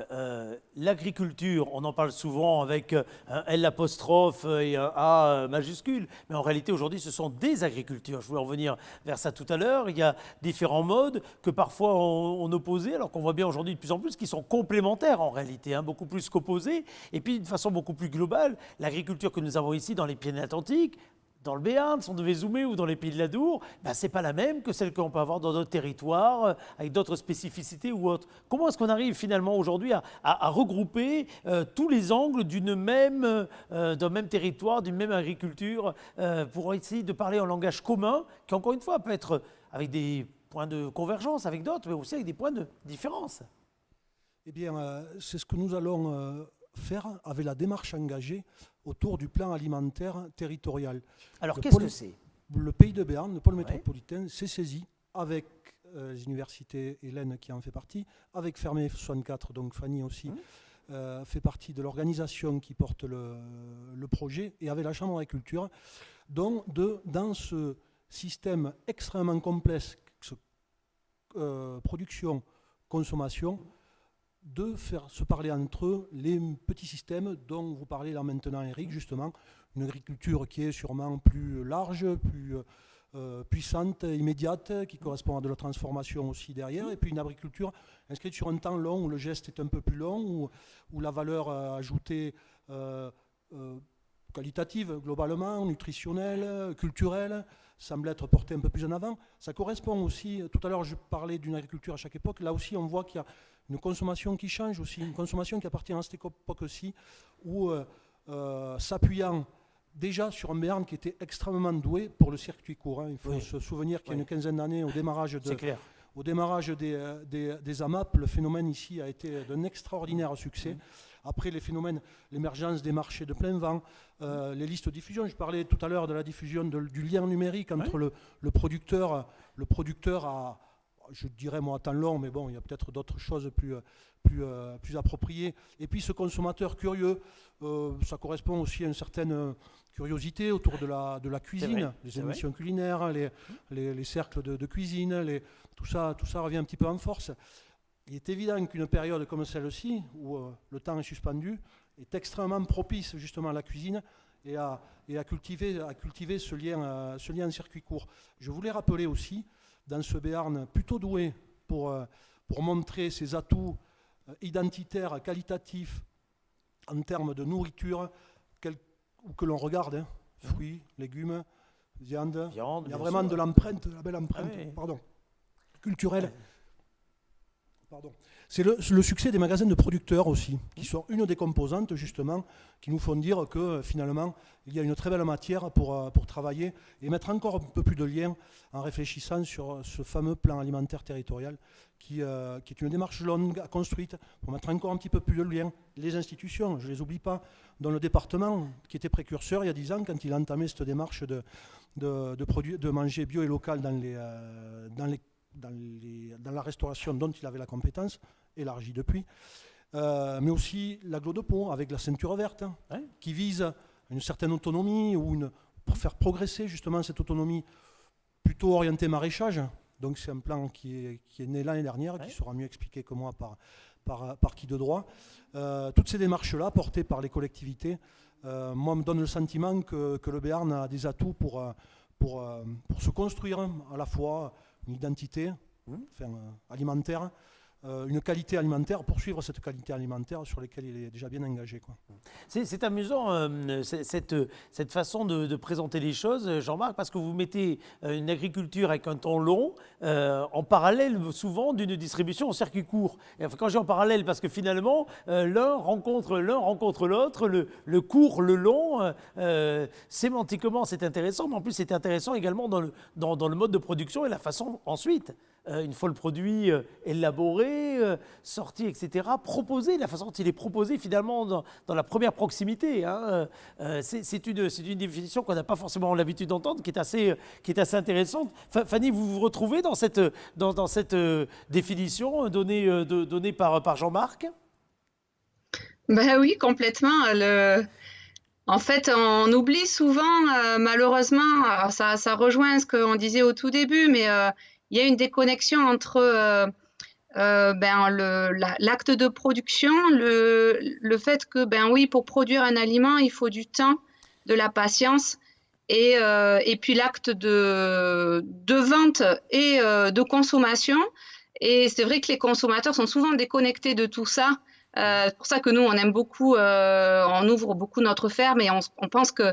l'agriculture, on en parle souvent avec un L apostrophe et un A majuscule, mais en réalité aujourd'hui ce sont des agricultures. Je voulais revenir vers ça tout à l'heure. Il y a différents modes que parfois on opposait, alors qu'on voit bien aujourd'hui de plus en plus qui sont complémentaires en réalité, beaucoup plus qu'opposés. Et puis d'une façon beaucoup plus globale, l'agriculture que nous avons ici dans les Pyrénées-Atlantiques, dans le Béarn, si on devait zoomer, ou dans les Pays de l'Adour, ce n'est pas la même que celle qu'on peut avoir dans d'autres territoires, avec d'autres spécificités ou autres. Comment est-ce qu'on arrive finalement aujourd'hui à regrouper tous les angles d'un même territoire, d'une même agriculture, pour essayer de parler un langage commun, qui encore une fois peut être avec des points de convergence avec d'autres, mais aussi avec des points de différence? Eh bien, c'est ce que nous allons faire avec la démarche engagée autour du plan alimentaire territorial. Alors, qu'est-ce que c'est? Le Pays de Béarn, le pôle métropolitain, s'est saisi avec les universités, Hélène qui en fait partie, avec Fermé 64, donc Fanny aussi, fait partie de l'organisation qui porte le projet, et avec la Chambre d'agriculture, dans ce système extrêmement complexe, production, consommation, de faire se parler entre eux les petits systèmes dont vous parlez là maintenant, Eric, justement, une agriculture qui est sûrement plus large, plus puissante, immédiate, qui correspond à de la transformation aussi derrière, et puis une agriculture inscrite sur un temps long où le geste est un peu plus long, où la valeur ajoutée qualitative globalement, nutritionnelle, culturelle, semble être portée un peu plus en avant. Ça correspond aussi, tout à l'heure je parlais d'une agriculture à chaque époque, là aussi on voit qu'il y a une consommation qui change aussi, une consommation qui appartient à cette époque aussi, où s'appuyant déjà sur un Béarn qui était extrêmement doué pour le circuit court. Hein. Il faut se souvenir qu'il y a une quinzaine d'années, au démarrage des AMAP, le phénomène ici a été d'un extraordinaire succès. Après l'émergence des marchés de plein vent, les listes de diffusion. Je parlais tout à l'heure de la diffusion du lien numérique entre le producteur à, je dirais moi, à temps long, mais bon, il y a peut-être d'autres choses plus appropriées. Et puis ce consommateur curieux, ça correspond aussi à une certaine curiosité autour de la cuisine, les émissions culinaires, les cercles de cuisine, tout ça revient un petit peu en force. Il est évident qu'une période comme celle-ci, où le temps est suspendu, est extrêmement propice justement à la cuisine et à cultiver ce lien circuit court. Je voulais rappeler aussi, dans ce Béarn plutôt doué pour montrer ses atouts identitaires, qualitatifs, en termes de nourriture, où que l'on regarde, hein, fruits, légumes, viande, il y a vraiment de l'empreinte, la belle empreinte, culturelle. C'est le succès des magasins de producteurs aussi, qui sont une des composantes justement, qui nous font dire que finalement il y a une très belle matière pour travailler et mettre encore un peu plus de lien en réfléchissant sur ce fameux plan alimentaire territorial qui est une démarche longue à construire pour mettre encore un petit peu plus de lien. Les institutions, je ne les oublie pas, dont le département qui était précurseur il y a 10 ans quand il a entamé cette démarche de manger bio et local dans la restauration dont il avait la compétence, élargie depuis, mais aussi l'agglo de Pau avec la ceinture verte, qui vise une certaine autonomie pour faire progresser justement cette autonomie plutôt orientée maraîchage. Donc c'est un plan qui est né l'année dernière, qui sera mieux expliqué que moi par qui de droit. Toutes ces démarches-là, portées par les collectivités, moi me donnent le sentiment que le Béarn a des atouts pour se construire à la fois une identité alimentaire, une qualité alimentaire, poursuivre cette qualité alimentaire sur laquelle il est déjà bien engagé. C'est amusant cette façon de présenter les choses, Jean-Marc, parce que vous mettez une agriculture avec un temps long en parallèle souvent d'une distribution en circuit court. Et enfin, quand j'ai en parallèle, parce que finalement, l'un rencontre l'autre, le court, le long, sémantiquement c'est intéressant, mais en plus c'est intéressant également dans le mode de production et la façon ensuite. Une fois le produit élaboré, sorti, etc., proposé, la façon dont il est proposé finalement dans la première proximité. Hein. C'est une définition qu'on n'a pas forcément l'habitude d'entendre, qui est assez intéressante. Fanny, vous vous retrouvez dans cette définition donnée par Jean-Marc ? Ben oui, complètement. En fait, on oublie souvent, malheureusement, alors ça rejoint ce qu'on disait au tout début, mais il y a une déconnexion entre l'acte de production, le fait que, pour produire un aliment, il faut du temps, de la patience, et puis l'acte de vente et de consommation. Et c'est vrai que les consommateurs sont souvent déconnectés de tout ça. C'est pour ça que nous, on aime beaucoup, on ouvre beaucoup notre ferme et on pense que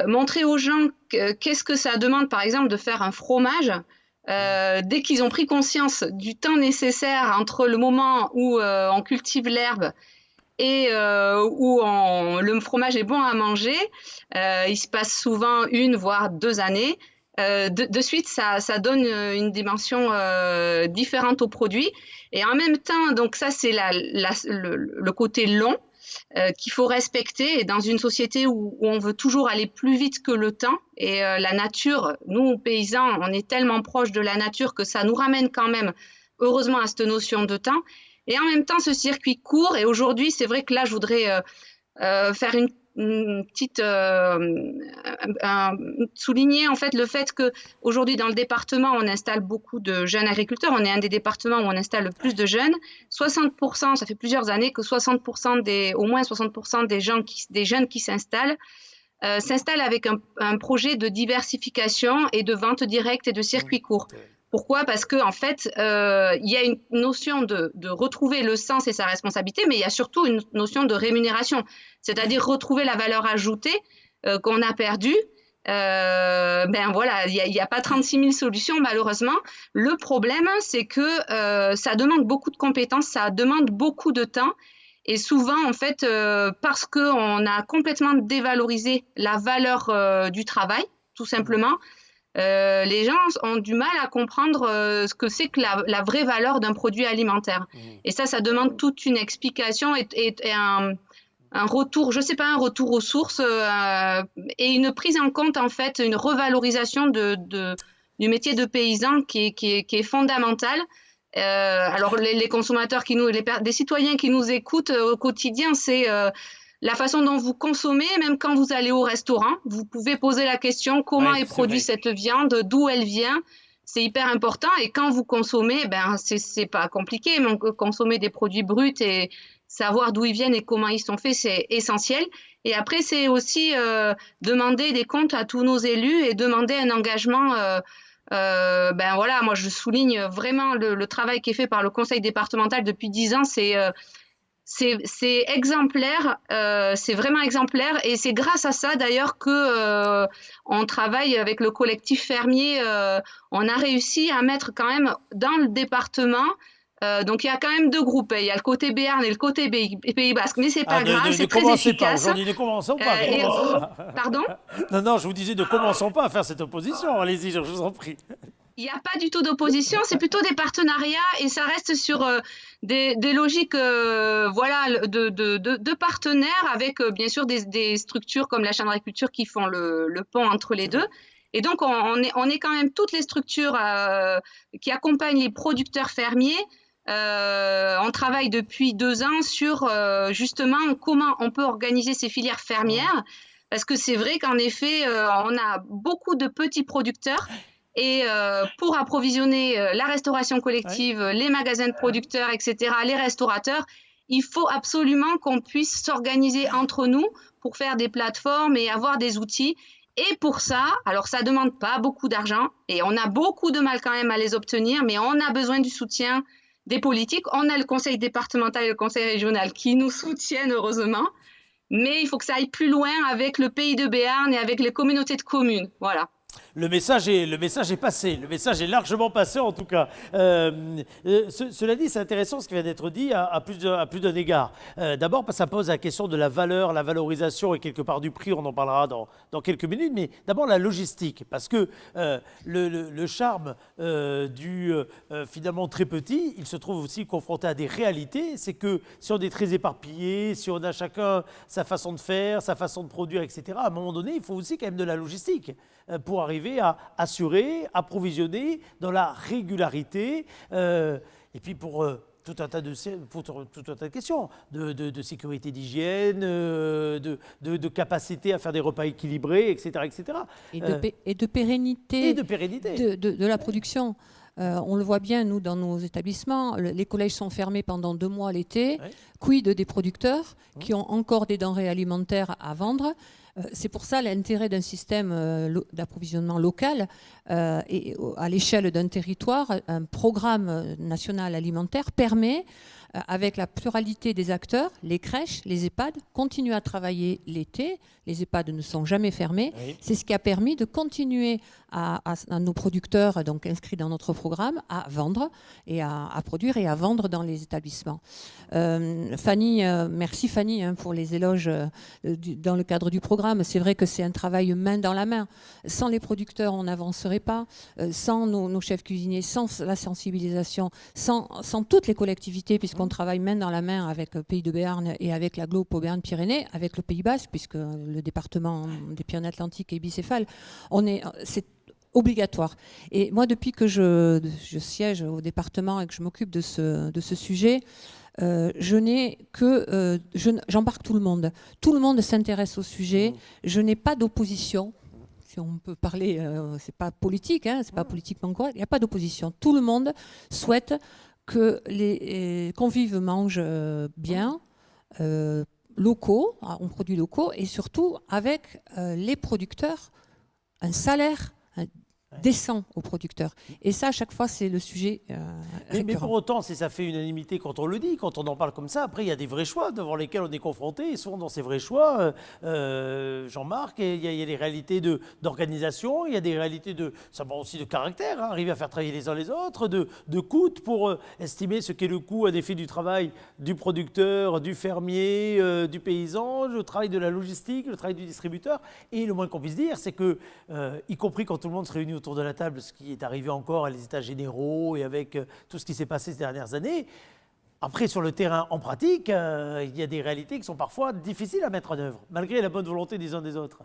montrer aux gens qu'est-ce que ça demande, par exemple, de faire un fromage. Dès qu'ils ont pris conscience du temps nécessaire entre le moment où on cultive l'herbe et où le fromage est bon à manger, il se passe souvent 1 voire 2 années. De suite, ça donne une dimension différente au produit. Et en même temps, donc ça c'est le côté long qu'il faut respecter. Et dans une société où on veut toujours aller plus vite que le temps, et la nature, nous paysans, on est tellement proches de la nature que ça nous ramène quand même, heureusement, à cette notion de temps. Et en même temps, ce circuit court, et aujourd'hui, c'est vrai que là, je voudrais faire une petite souligner en fait le fait que aujourd'hui dans le département on installe beaucoup de jeunes agriculteurs. On est un des départements où on installe le plus de jeunes. 60%, ça fait plusieurs années que au moins 60% des jeunes qui s'installent avec un projet de diversification et de vente directe et de circuit court. Pourquoi ? Parce qu'en fait, il y a une notion de retrouver le sens et sa responsabilité, mais il y a surtout une notion de rémunération, c'est-à-dire retrouver la valeur ajoutée qu'on a perdue. Il n'y a pas 36 000 solutions, malheureusement. Le problème, c'est que ça demande beaucoup de compétences, ça demande beaucoup de temps. Et souvent, en fait, parce qu'on a complètement dévalorisé la valeur du travail, tout simplement, les gens ont du mal à comprendre ce que c'est que la vraie valeur d'un produit alimentaire. Et ça demande toute une explication et un retour, je sais pas, un retour aux sources et une prise en compte, en fait, une revalorisation du métier de paysan qui est fondamentale. Alors les consommateurs des citoyens qui nous écoutent au quotidien, c'est la façon dont vous consommez. Même quand vous allez au restaurant, vous pouvez poser la question comment est produite cette viande, d'où elle vient. C'est hyper important. Et quand vous consommez, ben c'est pas compliqué. Mais consommer des produits bruts et savoir d'où ils viennent et comment ils sont faits, c'est essentiel. Et après, c'est aussi demander des comptes à tous nos élus et demander un engagement. Ben voilà, moi je souligne vraiment le travail qui est fait par le conseil départemental depuis 10 ans, c'est exemplaire, c'est vraiment exemplaire et c'est grâce à ça d'ailleurs que on travaille avec le collectif fermier, on a réussi à mettre quand même dans le département. Donc il y a quand même 2 groupes, il y a le côté Béarn et le côté Pays Basque, mais c'est pas grave, c'est très efficace. Aujourd'hui, ne commençons pas. Pardon ? Non, je vous disais, ne commençons pas à faire cette opposition. Allez-y, je vous en prie. Il n'y a pas du tout d'opposition, c'est plutôt des partenariats et ça reste sur des logiques de partenaires avec bien sûr des structures comme la Chambre d'agriculture qui font le pont entre les deux. Et donc, on est quand même toutes les structures qui accompagnent les producteurs fermiers. On travaille depuis 2 ans sur justement comment on peut organiser ces filières fermières parce que c'est vrai qu'en effet, on a beaucoup de petits producteurs. Et pour approvisionner la restauration collective, les magasins de producteurs, etc., les restaurateurs, il faut absolument qu'on puisse s'organiser entre nous pour faire des plateformes et avoir des outils. Et pour ça, alors ça ne demande pas beaucoup d'argent et on a beaucoup de mal quand même à les obtenir, mais on a besoin du soutien des politiques. On a le conseil départemental et le conseil régional qui nous soutiennent heureusement, mais il faut que ça aille plus loin avec le pays de Béarn et avec les communautés de communes. Voilà. Le message est passé, le message est largement passé en tout cas. Cela dit, c'est intéressant ce qui vient d'être dit à plus d'un égard. D'abord parce que ça pose la question de la valeur, la valorisation et quelque part du prix, on en parlera dans quelques minutes, mais d'abord la logistique, parce que le charme du finalement très petit, il se trouve aussi confronté à des réalités, c'est que si on est très éparpillé, si on a chacun sa façon de faire, sa façon de produire, etc., à un moment donné, il faut aussi quand même de la logistique pour arriver à assurer, approvisionner dans la régularité et puis pour tout un tas de questions de sécurité d'hygiène, de capacité à faire des repas équilibrés, etc. etc. Et de pérennité, de la production. On le voit bien, nous, dans nos établissements, les collèges sont fermés pendant 2 mois l'été. Ouais. Quid des producteurs qui ont encore des denrées alimentaires à vendre? C'est pour ça l'intérêt d'un système d'approvisionnement local et à l'échelle d'un territoire. Un programme national alimentaire permet, avec la pluralité des acteurs, les crèches, les EHPAD, continuent à travailler l'été. Les EHPAD ne sont jamais fermés. Oui. C'est ce qui a permis de continuer à nos producteurs, donc inscrits dans notre programme, à vendre et à produire et à vendre dans les établissements. Fanny, merci Fanny pour les éloges dans le cadre du programme. C'est vrai que c'est un travail main dans la main. Sans les producteurs, on n'avancerait pas. Sans nos chefs cuisiniers, sans la sensibilisation, sans toutes les collectivités, puisqu'on travaille main dans la main avec le Pays de Béarn et avec l'agglo Auvergne-Pyrénées, avec le Pays Basque, puisque le département des Pyrénées-Atlantiques est bicéphale. C'est obligatoire. Et moi, depuis que je siège au département et que je m'occupe de ce sujet, j'embarque tout le monde. Tout le monde s'intéresse au sujet. Je n'ai pas d'opposition. Si on peut parler, c'est pas politique, hein, c'est pas politiquement correct. Il n'y a pas d'opposition. Tout le monde souhaite que les convives mangent bien, locaux, en produits locaux, et surtout avec les producteurs un salaire descend aux producteurs. Et ça, à chaque fois, c'est le sujet Mais récurrent. pour autant, si ça fait unanimité quand on le dit, quand on en parle comme ça, après il y a des vrais choix devant lesquels on est confronté. Et souvent dans ces vrais choix, Jean-Marc, il y a des réalités d'organisation, il y a des réalités aussi de caractère, hein, arriver à faire travailler les uns les autres, de coûts pour estimer ce qu'est le coût à effet du travail du producteur, du fermier, du paysan, le travail de la logistique, le travail du distributeur. Et le moins qu'on puisse dire, c'est que, y compris quand tout le monde se réunit autour de la table, ce qui est arrivé encore à les états généraux et avec tout ce qui s'est passé ces dernières années, après sur le terrain en pratique, il y a des réalités qui sont parfois difficiles à mettre en œuvre, malgré la bonne volonté des uns des autres.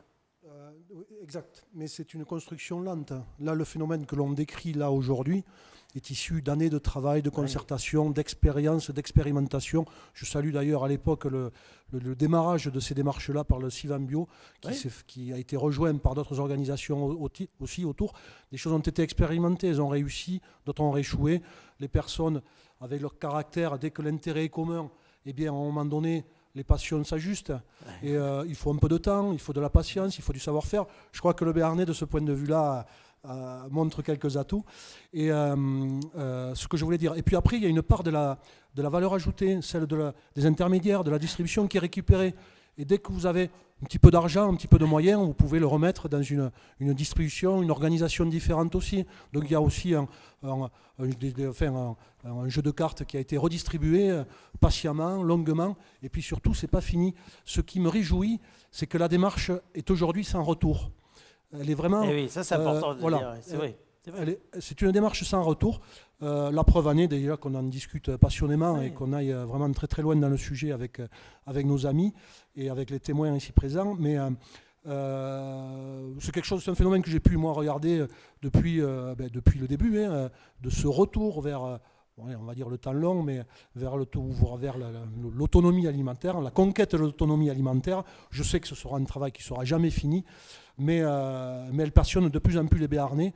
Oui, exact, mais c'est une construction lente. Là, le phénomène que l'on décrit là aujourd'hui est issu d'années de travail, de concertation, d'expérience, d'expérimentation. Je salue d'ailleurs à l'époque le démarrage de ces démarches-là par le Civan Bio, qui a été rejoint par d'autres organisations aussi autour. Des choses ont été expérimentées, elles ont réussi, d'autres ont échoué. Les personnes, avec leur caractère, dès que l'intérêt est commun, eh bien, à un moment donné, les passions s'ajustent. Et il faut un peu de temps, il faut de la patience, il faut du savoir-faire. Je crois que le Béarnais, de ce point de vue-là, montre quelques atouts. Et ce que je voulais dire. Et puis après, il y a une part de la valeur ajoutée, celle des intermédiaires, de la distribution qui est récupérée. Et dès que vous avez un petit peu d'argent, un petit peu de moyens, vous pouvez le remettre dans une distribution, une organisation différente aussi. Donc il y a aussi un jeu de cartes qui a été redistribué patiemment, longuement. Et puis surtout, ce n'est pas fini. Ce qui me réjouit, c'est que la démarche est aujourd'hui sans retour. Elle est vraiment... Et oui, ça c'est important de dire, c'est vrai. C'est une démarche sans retour. La preuve en est déjà qu'on en discute passionnément et qu'on aille vraiment très très loin dans le sujet avec nos amis et avec les témoins ici présents. Mais c'est un phénomène que j'ai pu moi regarder depuis le début, de ce retour vers, on va dire le temps long, mais vers l'autonomie alimentaire, la conquête de l'autonomie alimentaire. Je sais que ce sera un travail qui ne sera jamais fini, mais elle passionne de plus en plus les Béarnais,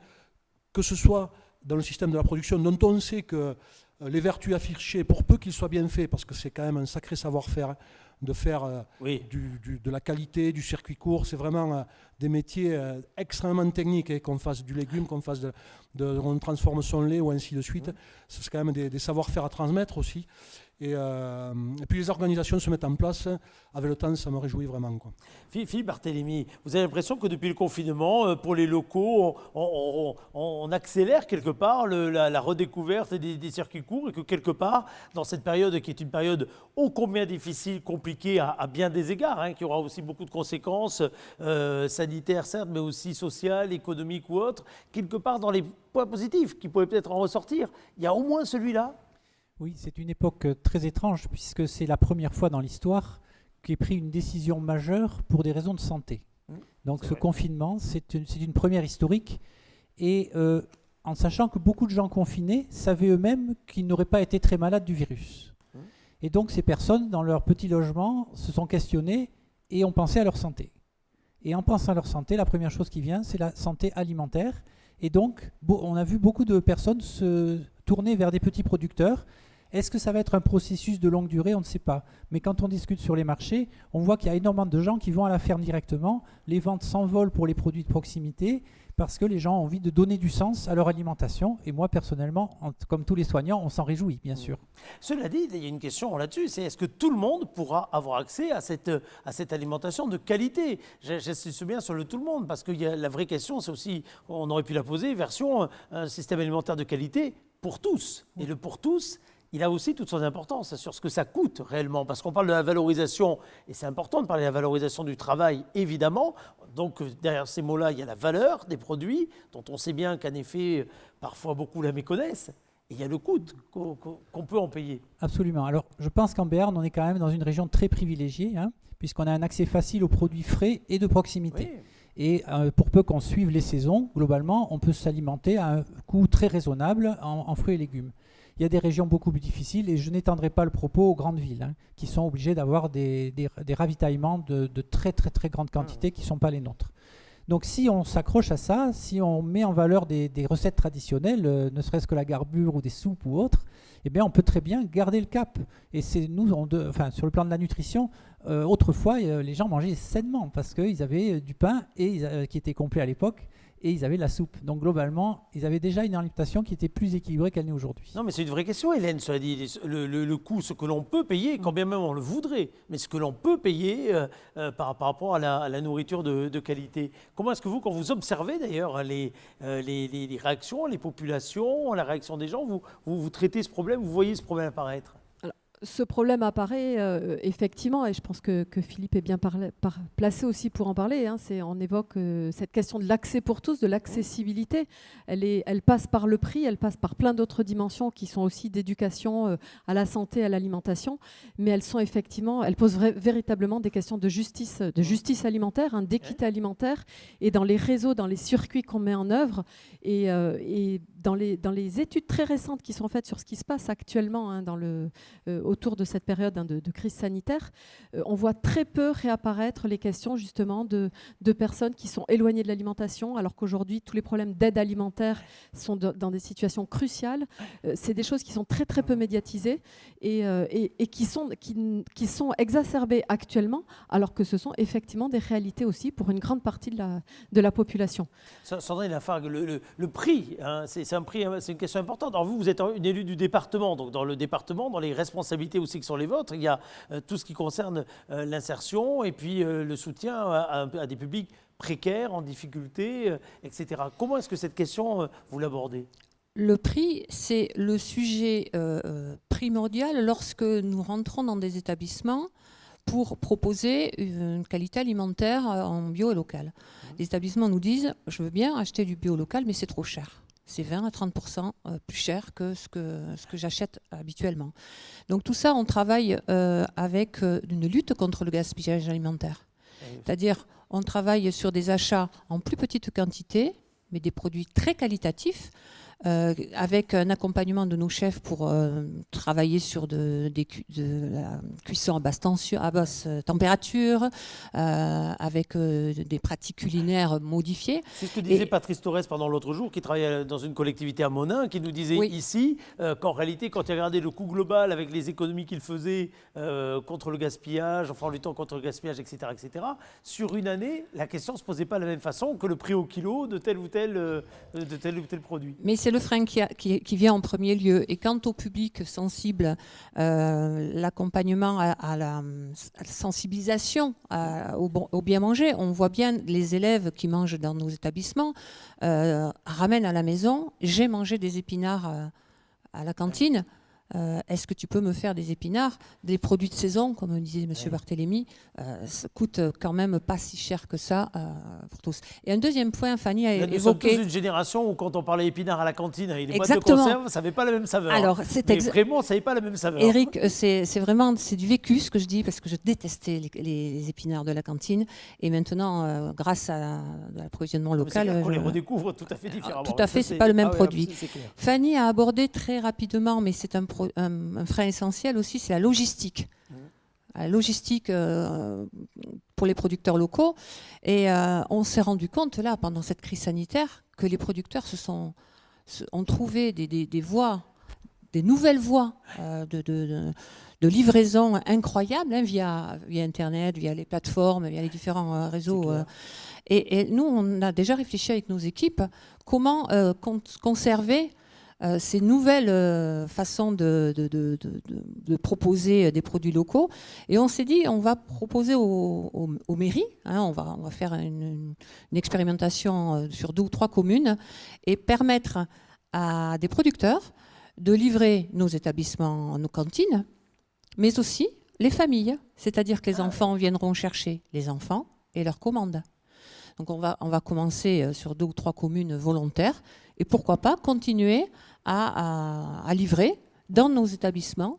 que ce soit dans le système de la production, dont on sait que les vertus affichées, pour peu qu'ils soient bien faits, parce que c'est quand même un sacré savoir-faire de faire de la qualité, du circuit court, c'est vraiment des métiers extrêmement techniques, qu'on fasse du légume, qu'on transforme son lait ou ainsi de suite. C'est quand même des savoir-faire à transmettre aussi. Et puis les organisations se mettent en place. Avec le temps, ça me réjouit vraiment, quoi. Philippe Barthélémy, vous avez l'impression que depuis le confinement, pour les locaux, on accélère quelque part la redécouverte des circuits courts et que quelque part, dans cette période qui est une période ô combien difficile, compliquée à bien des égards, qui aura aussi beaucoup de conséquences sanitaires certes, mais aussi sociales, économiques ou autres, quelque part dans les points positifs qui pourraient peut-être en ressortir, il y a au moins celui-là. Oui, c'est une époque très étrange puisque c'est la première fois dans l'histoire qu'est prise une décision majeure pour des raisons de santé. Donc ce confinement, c'est une première historique et en sachant que beaucoup de gens confinés savaient eux-mêmes qu'ils n'auraient pas été très malades du virus. Et donc ces personnes, dans leur petit logement, se sont questionnées et ont pensé à leur santé. Et en pensant à leur santé, la première chose qui vient, c'est la santé alimentaire. Et donc, on a vu beaucoup de personnes se tourner vers des petits producteurs. Est-ce que ça va être un processus de longue durée? On ne sait pas. Mais quand on discute sur les marchés, on voit qu'il y a énormément de gens qui vont à la ferme directement. Les ventes s'envolent pour les produits de proximité parce que les gens ont envie de donner du sens à leur alimentation. Et moi, personnellement, comme tous les soignants, on s'en réjouit, bien sûr. Cela dit, il y a une question là-dessus, c'est est-ce que tout le monde pourra avoir accès à cette alimentation de qualité? J'insiste bien sur le tout le monde, parce que la vraie question, c'est aussi, on aurait pu la poser, version un système alimentaire de qualité pour tous. Et le pour tous, il a aussi toute son importance sur ce que ça coûte réellement, parce qu'on parle de la valorisation, et c'est important de parler de la valorisation du travail, évidemment. Donc derrière ces mots-là, il y a la valeur des produits, dont on sait bien qu'en effet, parfois beaucoup la méconnaissent, et il y a le coût qu'on peut en payer. Absolument. Alors je pense qu'en Béarn, on est quand même dans une région très privilégiée, puisqu'on a un accès facile aux produits frais et de proximité. Oui. Et pour peu qu'on suive les saisons, globalement, on peut s'alimenter à un coût très raisonnable en fruits et légumes. Il y a des régions beaucoup plus difficiles et je n'étendrai pas le propos aux grandes villes qui sont obligées d'avoir des ravitaillements de très très très grande quantité qui ne sont pas les nôtres. Donc si on s'accroche à ça, si on met en valeur des recettes traditionnelles, ne serait-ce que la garbure ou des soupes ou autres, eh bien on peut très bien garder le cap. Et c'est nous, sur le plan de la nutrition, autrefois les gens mangeaient sainement parce qu'ils avaient du pain qui était complet à l'époque et ils avaient la soupe. Donc globalement, ils avaient déjà une alimentation qui était plus équilibrée qu'elle n'est aujourd'hui. Non, mais c'est une vraie question, Hélène, cela dit. Le coût, ce que l'on peut payer, quand bien même on le voudrait, mais ce que l'on peut payer par rapport à la nourriture de qualité. Comment est-ce que vous, quand vous observez d'ailleurs les réactions, les populations, la réaction des gens, vous traitez ce problème, vous voyez ce problème apparaître? Ce problème apparaît effectivement, et je pense que Philippe est bien placé aussi pour en parler. On évoque cette question de l'accès pour tous, de l'accessibilité. Elle passe par le prix, elle passe par plein d'autres dimensions qui sont aussi d'éducation à la santé, à l'alimentation. Mais elles posent véritablement des questions de justice alimentaire, d'équité alimentaire, et dans les réseaux, dans les circuits qu'on met en œuvre, et dans les études très récentes qui sont faites sur ce qui se passe actuellement autour de cette période de crise sanitaire, on voit très peu réapparaître les questions justement de personnes qui sont éloignées de l'alimentation, alors qu'aujourd'hui tous les problèmes d'aide alimentaire sont dans des situations cruciales. C'est des choses qui sont très très peu médiatisées et qui sont exacerbées actuellement, alors que ce sont effectivement des réalités aussi pour une grande partie de la population. Sandrine Lafargue, le prix, c'est une question importante. Alors vous êtes une élue du département, donc dans le département, dans les responsabilités aussi qui sont les vôtres, il y a tout ce qui concerne l'insertion et puis le soutien à des publics précaires, en difficulté, etc. Comment est-ce que cette question, vous l'abordez ? Le prix, c'est le sujet primordial lorsque nous rentrons dans des établissements pour proposer une qualité alimentaire en bio et local. Les établissements nous disent « je veux bien acheter du bio local, mais c'est trop cher ». C'est 20 à 30% plus cher que ce que j'achète habituellement. Donc tout ça, on travaille avec une lutte contre le gaspillage alimentaire. C'est-à-dire, on travaille sur des achats en plus petite quantité, mais des produits très qualitatifs, avec un accompagnement de nos chefs pour travailler sur de la cuisson à basse température, avec des pratiques culinaires modifiées. C'est ce que disait Patrice Torres pendant l'autre jour, qui travaillait dans une collectivité à Monin, qui nous disait ici qu'en réalité, quand il regardait le coût global avec les économies qu'il faisait contre le gaspillage, enfin en luttant contre le gaspillage, etc., sur une année, la question ne se posait pas de la même façon que le prix au kilo de tel ou tel produit. Mais c'est le frein qui vient en premier lieu. Et quant au public sensible, l'accompagnement à la sensibilisation au bien manger, on voit bien les élèves qui mangent dans nos établissements ramènent à la maison « j'ai mangé des épinards à la cantine ». Est-ce que tu peux me faire des épinards? Des produits de saison, comme disait M. Barthélémy, ça coûte quand même pas si cher que ça pour tous. Et un deuxième point, Fanny a évoqué... Nous sommes tous une génération où quand on parlait épinards à la cantine avec les boîtes de conserve, ça n'avait pas la même saveur. Alors, vraiment, ça n'avait pas la même saveur. Éric, c'est vraiment du vécu ce que je dis, parce que je détestais les épinards de la cantine. Et maintenant, grâce à l'approvisionnement local... On les redécouvre tout à fait différemment. Tout à fait, c'est pas le même produit. Fanny a abordé très rapidement, mais c'est un frein essentiel aussi, c'est la logistique. La logistique pour les producteurs locaux. Et on s'est rendu compte, là, pendant cette crise sanitaire, que les producteurs ont trouvé des voies, des nouvelles voies de livraison incroyables, via Internet, via les plateformes, via les différents réseaux. Et nous, on a déjà réfléchi avec nos équipes comment conserver ces nouvelles façons de proposer des produits locaux. Et on s'est dit, on va proposer aux mairies, on va faire une expérimentation sur 2 ou 3 communes et permettre à des producteurs de livrer nos établissements, nos cantines, mais aussi les familles. C'est-à-dire que les enfants viendront chercher les enfants et leurs commandes. Donc on va commencer sur 2 ou 3 communes volontaires et pourquoi pas continuer à livrer dans nos établissements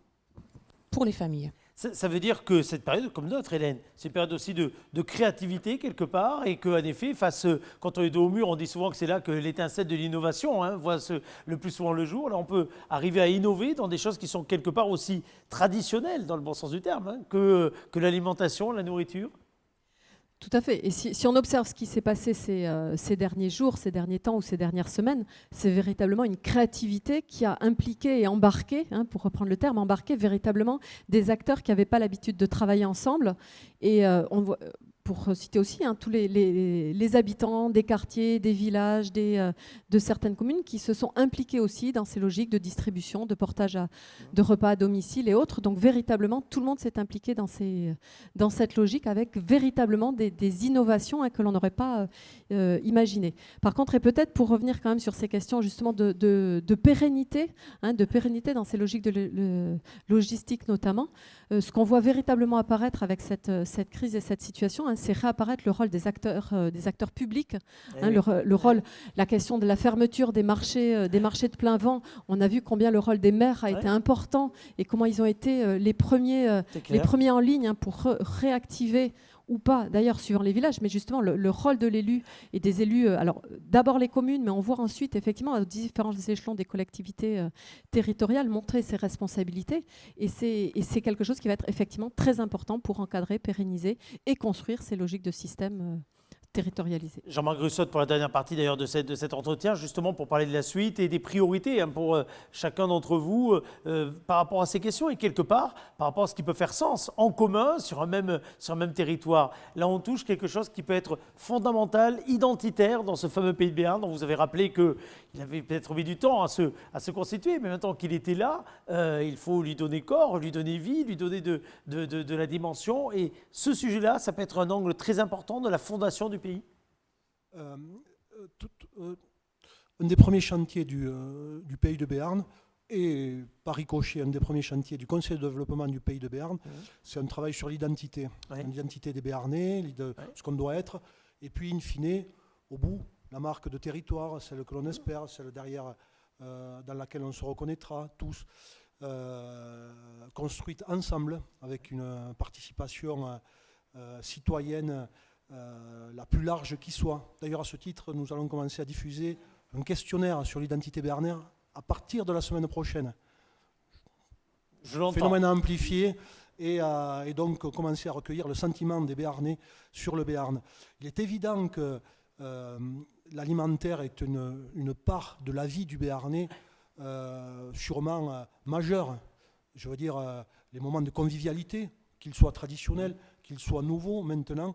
pour les familles. Ça veut dire que cette période, comme notre Hélène, c'est une période aussi de créativité quelque part et qu'en effet, quand on est dos au mur, on dit souvent que c'est là que l'étincelle de l'innovation voit le plus souvent le jour. Là, on peut arriver à innover dans des choses qui sont quelque part aussi traditionnelles, dans le bon sens du terme, que l'alimentation, la nourriture. Tout à fait. Et si on observe ce qui s'est passé ces derniers jours, ces derniers temps ou ces dernières semaines, c'est véritablement une créativité qui a impliqué et embarqué, pour reprendre le terme, embarqué véritablement des acteurs qui n'avaient pas l'habitude de travailler ensemble. Et on voit pour citer aussi tous les habitants des quartiers, des villages, de certaines communes qui se sont impliqués aussi dans ces logiques de distribution, de portage de repas à domicile et autres. Donc véritablement, tout le monde s'est impliqué dans cette logique avec véritablement des innovations que l'on n'aurait pas imaginées. Par contre, et peut-être pour revenir quand même sur ces questions justement de pérennité, de pérennité dans ces logiques de logistique notamment, ce qu'on voit véritablement apparaître avec cette crise et cette situation, c'est réapparaître le rôle des acteurs publics, le rôle, la question de la fermeture des marchés de plein vent. On a vu combien le rôle des maires a été important et comment ils ont été les premiers en ligne pour réactiver ou pas, d'ailleurs suivant les villages, mais justement le rôle de l'élu et des élus, alors d'abord les communes, mais on voit ensuite effectivement à différents échelons des collectivités territoriales montrer ses responsabilités, et c'est quelque chose qui va être effectivement très important pour encadrer, pérenniser et construire ces logiques de système territorialisé. Jean-Marc Grussotte pour la dernière partie d'ailleurs de cet entretien, justement pour parler de la suite et des priorités pour chacun d'entre vous par rapport à ces questions et quelque part par rapport à ce qui peut faire sens en commun sur un même territoire. Là on touche quelque chose qui peut être fondamental, identitaire dans ce fameux pays de Béarn dont vous avez rappelé qu'il avait peut-être mis du temps à se constituer, mais maintenant qu'il était là, il faut lui donner corps, lui donner vie, lui donner de la dimension, et ce sujet-là, ça peut être un angle très important de la fondation du pays. Un des premiers chantiers du pays de Béarn et par ricochet un des premiers chantiers du Conseil de développement du pays de Béarn, c'est un travail sur l'identité, l'identité des Béarnais, ce qu'on doit être, et puis in fine, au bout, la marque de territoire, celle que l'on espère, celle derrière dans laquelle on se reconnaîtra tous, construite ensemble avec une participation citoyenne la plus large qui soit. D'ailleurs, à ce titre, nous allons commencer à diffuser un questionnaire sur l'identité béarnaise à partir de la semaine prochaine. Je l'entends. Phénomène à amplifier et donc commencer à recueillir le sentiment des Béarnais sur le Béarn. Il est évident que l'alimentaire est une part de la vie du Béarnais sûrement majeure. Je veux dire, les moments de convivialité, qu'ils soient traditionnels, qu'ils soient nouveaux maintenant,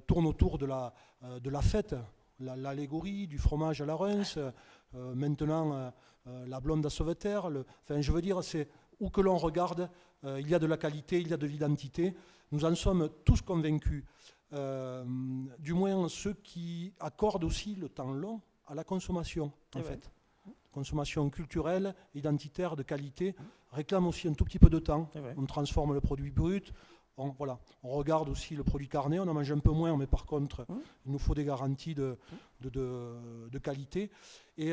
tourne autour de la fête, l'allégorie du fromage à la Reims, maintenant la blonde à Sauveterre. Enfin, je veux dire, c'est où que l'on regarde, il y a de la qualité, il y a de l'identité. Nous en sommes tous convaincus, du moins ceux qui accordent aussi le temps long à la consommation, en fait. Consommation culturelle, identitaire, de qualité, réclame aussi un tout petit peu de temps. On transforme le produit brut. On regarde aussi le produit carné, on en mange un peu moins, mais par contre, il nous faut des garanties de qualité. Et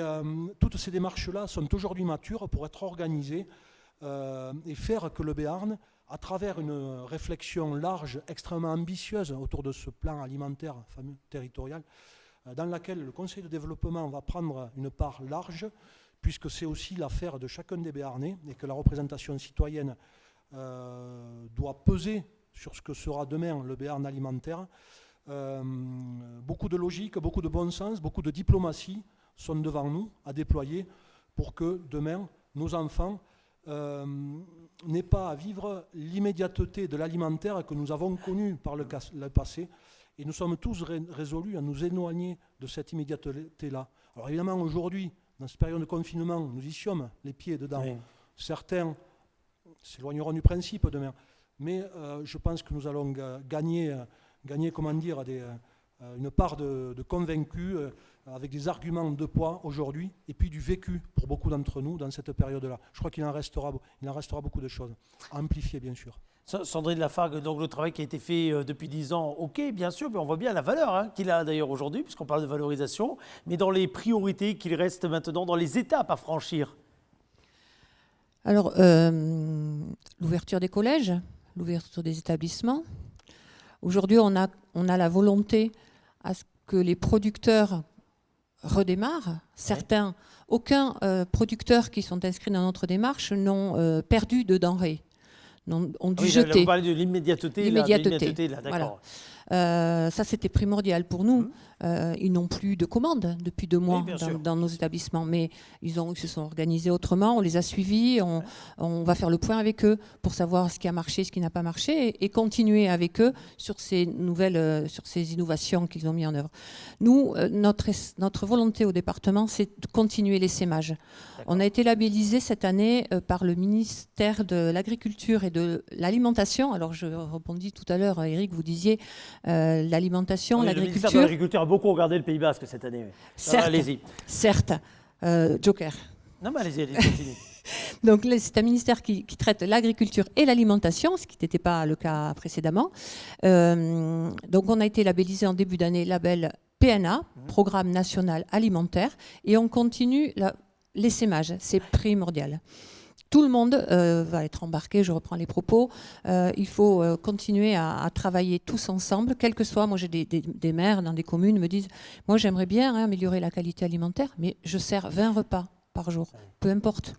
toutes ces démarches-là sont aujourd'hui matures pour être organisées et faire que le Béarn, à travers une réflexion large, extrêmement ambitieuse autour de ce plan alimentaire fameux territorial, dans laquelle le Conseil de développement va prendre une part large, puisque c'est aussi l'affaire de chacun des Béarnais et que la représentation citoyenne doit peser sur ce que sera demain le Béarn alimentaire. Beaucoup de logique, beaucoup de bon sens, beaucoup de diplomatie sont devant nous à déployer pour que demain, nos enfants n'aient pas à vivre l'immédiateté de l'alimentaire que nous avons connue par le passé. Et nous sommes tous résolus à nous éloigner de cette immédiateté-là. Alors évidemment, aujourd'hui, dans cette période de confinement, nous y sommes les pieds dedans. Oui. Certains s'éloigneront du principe demain. Mais je pense que nous allons gagner comment dire, une part de convaincus avec des arguments de poids aujourd'hui et puis du vécu pour beaucoup d'entre nous dans cette période-là. Je crois qu'il en restera beaucoup de choses à amplifier, bien sûr. Sandrine Lafargue, donc le travail qui a été fait depuis 10 ans, ok, bien sûr, mais on voit bien la valeur qu'il a d'ailleurs aujourd'hui, puisqu'on parle de valorisation, mais dans les priorités qu'il reste maintenant, dans les étapes à franchir. Alors, l'ouverture des collèges, l'ouverture des établissements. Aujourd'hui, on a la volonté à ce que les producteurs redémarrent. Certains, aucun producteur qui sont inscrits dans notre démarche n'ont perdu de denrées. On dû jeter. Vous parlez de l'immédiateté. L'immédiateté, là, d'accord. Ça, c'était primordial pour nous. Ils n'ont plus de commandes depuis 2 mois dans nos établissements, mais ils se sont organisés autrement, on les a suivis, on va faire le point avec eux pour savoir ce qui a marché, ce qui n'a pas marché, et continuer avec eux sur ces sur ces innovations qu'ils ont mis en œuvre. Nous, notre volonté au département, c'est de continuer l'essaimage. On a été labellisé cette année par le ministère de l'Agriculture et de l'Alimentation. Alors, je rebondis tout à l'heure, Eric, vous disiez l'alimentation, l'agriculture. Le ministère de l'Agriculture a beaucoup regardé le Pays Basque cette année. Certes, allez-y. Certes. Joker. Non, mais allez-y, continuez. Donc, c'est un ministère qui traite l'agriculture et l'alimentation, ce qui n'était pas le cas précédemment. Donc, on a été labellisé en début d'année label PNA, Programme National Alimentaire, et on continue l'essaimage, c'est primordial. Tout le monde va être embarqué, je reprends les propos. Il faut continuer à travailler tous ensemble, quel que soit. Moi, j'ai des maires dans des communes me disent « Moi, j'aimerais bien améliorer la qualité alimentaire, mais je sers 20 repas par jour, peu importe. »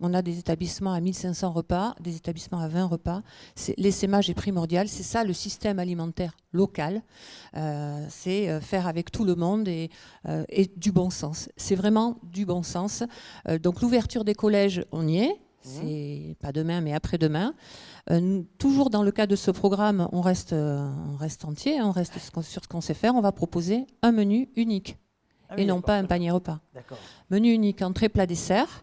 On a des établissements à 1500 repas, des établissements à 20 repas. L'essaimage est primordial. C'est ça le système alimentaire local. C'est faire avec tout le monde et du bon sens. C'est vraiment du bon sens. Donc l'ouverture des collèges, on y est. C'est pas demain, mais après-demain. Toujours dans le cadre de ce programme, on reste entier, on reste sur ce qu'on sait faire. On va proposer un menu unique et non pas un panier repas. Menu unique, entrée, plat, dessert.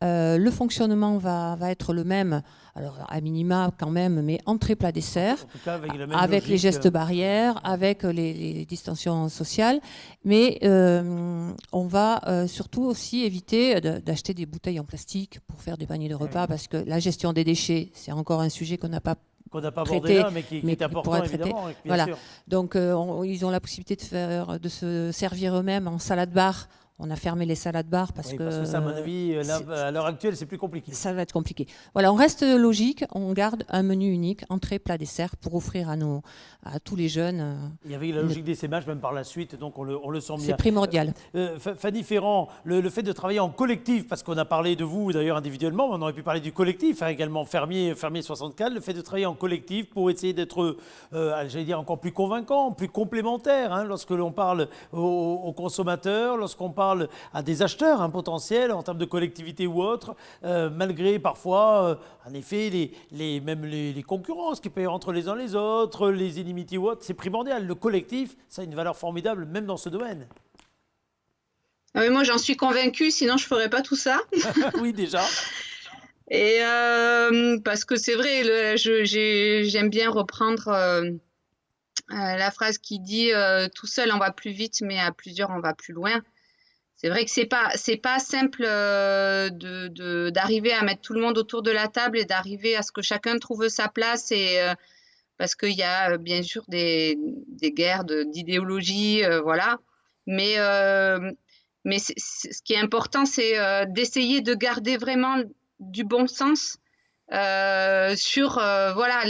Le fonctionnement va être le même, alors à minima quand même, mais entrée, plat, dessert, en tout cas, avec les gestes barrières, avec les distanciations sociales. Mais on va surtout aussi éviter d'acheter des bouteilles en plastique pour faire des paniers de repas, parce que la gestion des déchets, c'est encore un sujet qu'on n'a pas abordé là, mais qui est important, évidemment. Voilà. Donc, ils ont la possibilité de se servir eux-mêmes en salade-bar. On a fermé les salades-bars parce que ça, à mon avis, à l'heure actuelle, c'est plus compliqué. Ça va être compliqué. Voilà, on reste logique, on garde un menu unique, entrée, plat, dessert, pour offrir à tous les jeunes. Il y avait la logique d'essaimage même par la suite, donc on le sent bien. C'est primordial. Fanny Ferrand, le fait de travailler en collectif, parce qu'on a parlé de vous d'ailleurs individuellement, mais on aurait pu parler du collectif, également Fermier 64, le fait de travailler en collectif pour essayer d'être, j'allais dire, encore plus convaincant, plus complémentaire, lorsque l'on parle aux consommateurs, lorsqu'on parle à des acheteurs potentiels en termes de collectivité ou autre, malgré parfois, en effet, les concurrences qu'il peut y avoir entre les uns et les autres, les inimitiés ou autres, c'est primordial. Le collectif, ça a une valeur formidable, même dans ce domaine. Ah oui, moi, j'en suis convaincue, sinon je ne ferais pas tout ça. Oui, déjà. Et parce que c'est vrai, j'aime bien reprendre la phrase qui dit tout seul on va plus vite, mais à plusieurs on va plus loin. C'est vrai que c'est pas simple d'arriver à mettre tout le monde autour de la table et d'arriver à ce que chacun trouve sa place, et parce qu'il y a bien sûr des guerres d'idéologie, voilà. Mais ce qui est important, c'est d'essayer de garder vraiment du bon sens sur voilà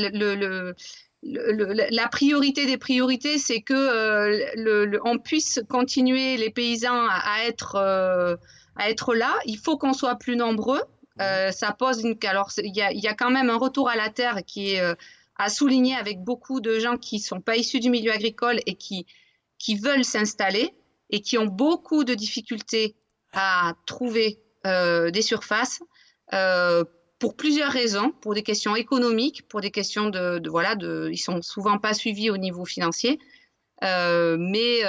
la priorité des priorités, c'est que on puisse continuer, les paysans, à être là. Il faut qu'on soit plus nombreux. Ça pose alors il y a quand même un retour à la terre qui est à souligner, avec beaucoup de gens qui sont pas issus du milieu agricole et qui veulent s'installer et qui ont beaucoup de difficultés à trouver des surfaces. Pour plusieurs raisons, pour des questions économiques, pour des questions ils sont souvent pas suivis au niveau financier, mais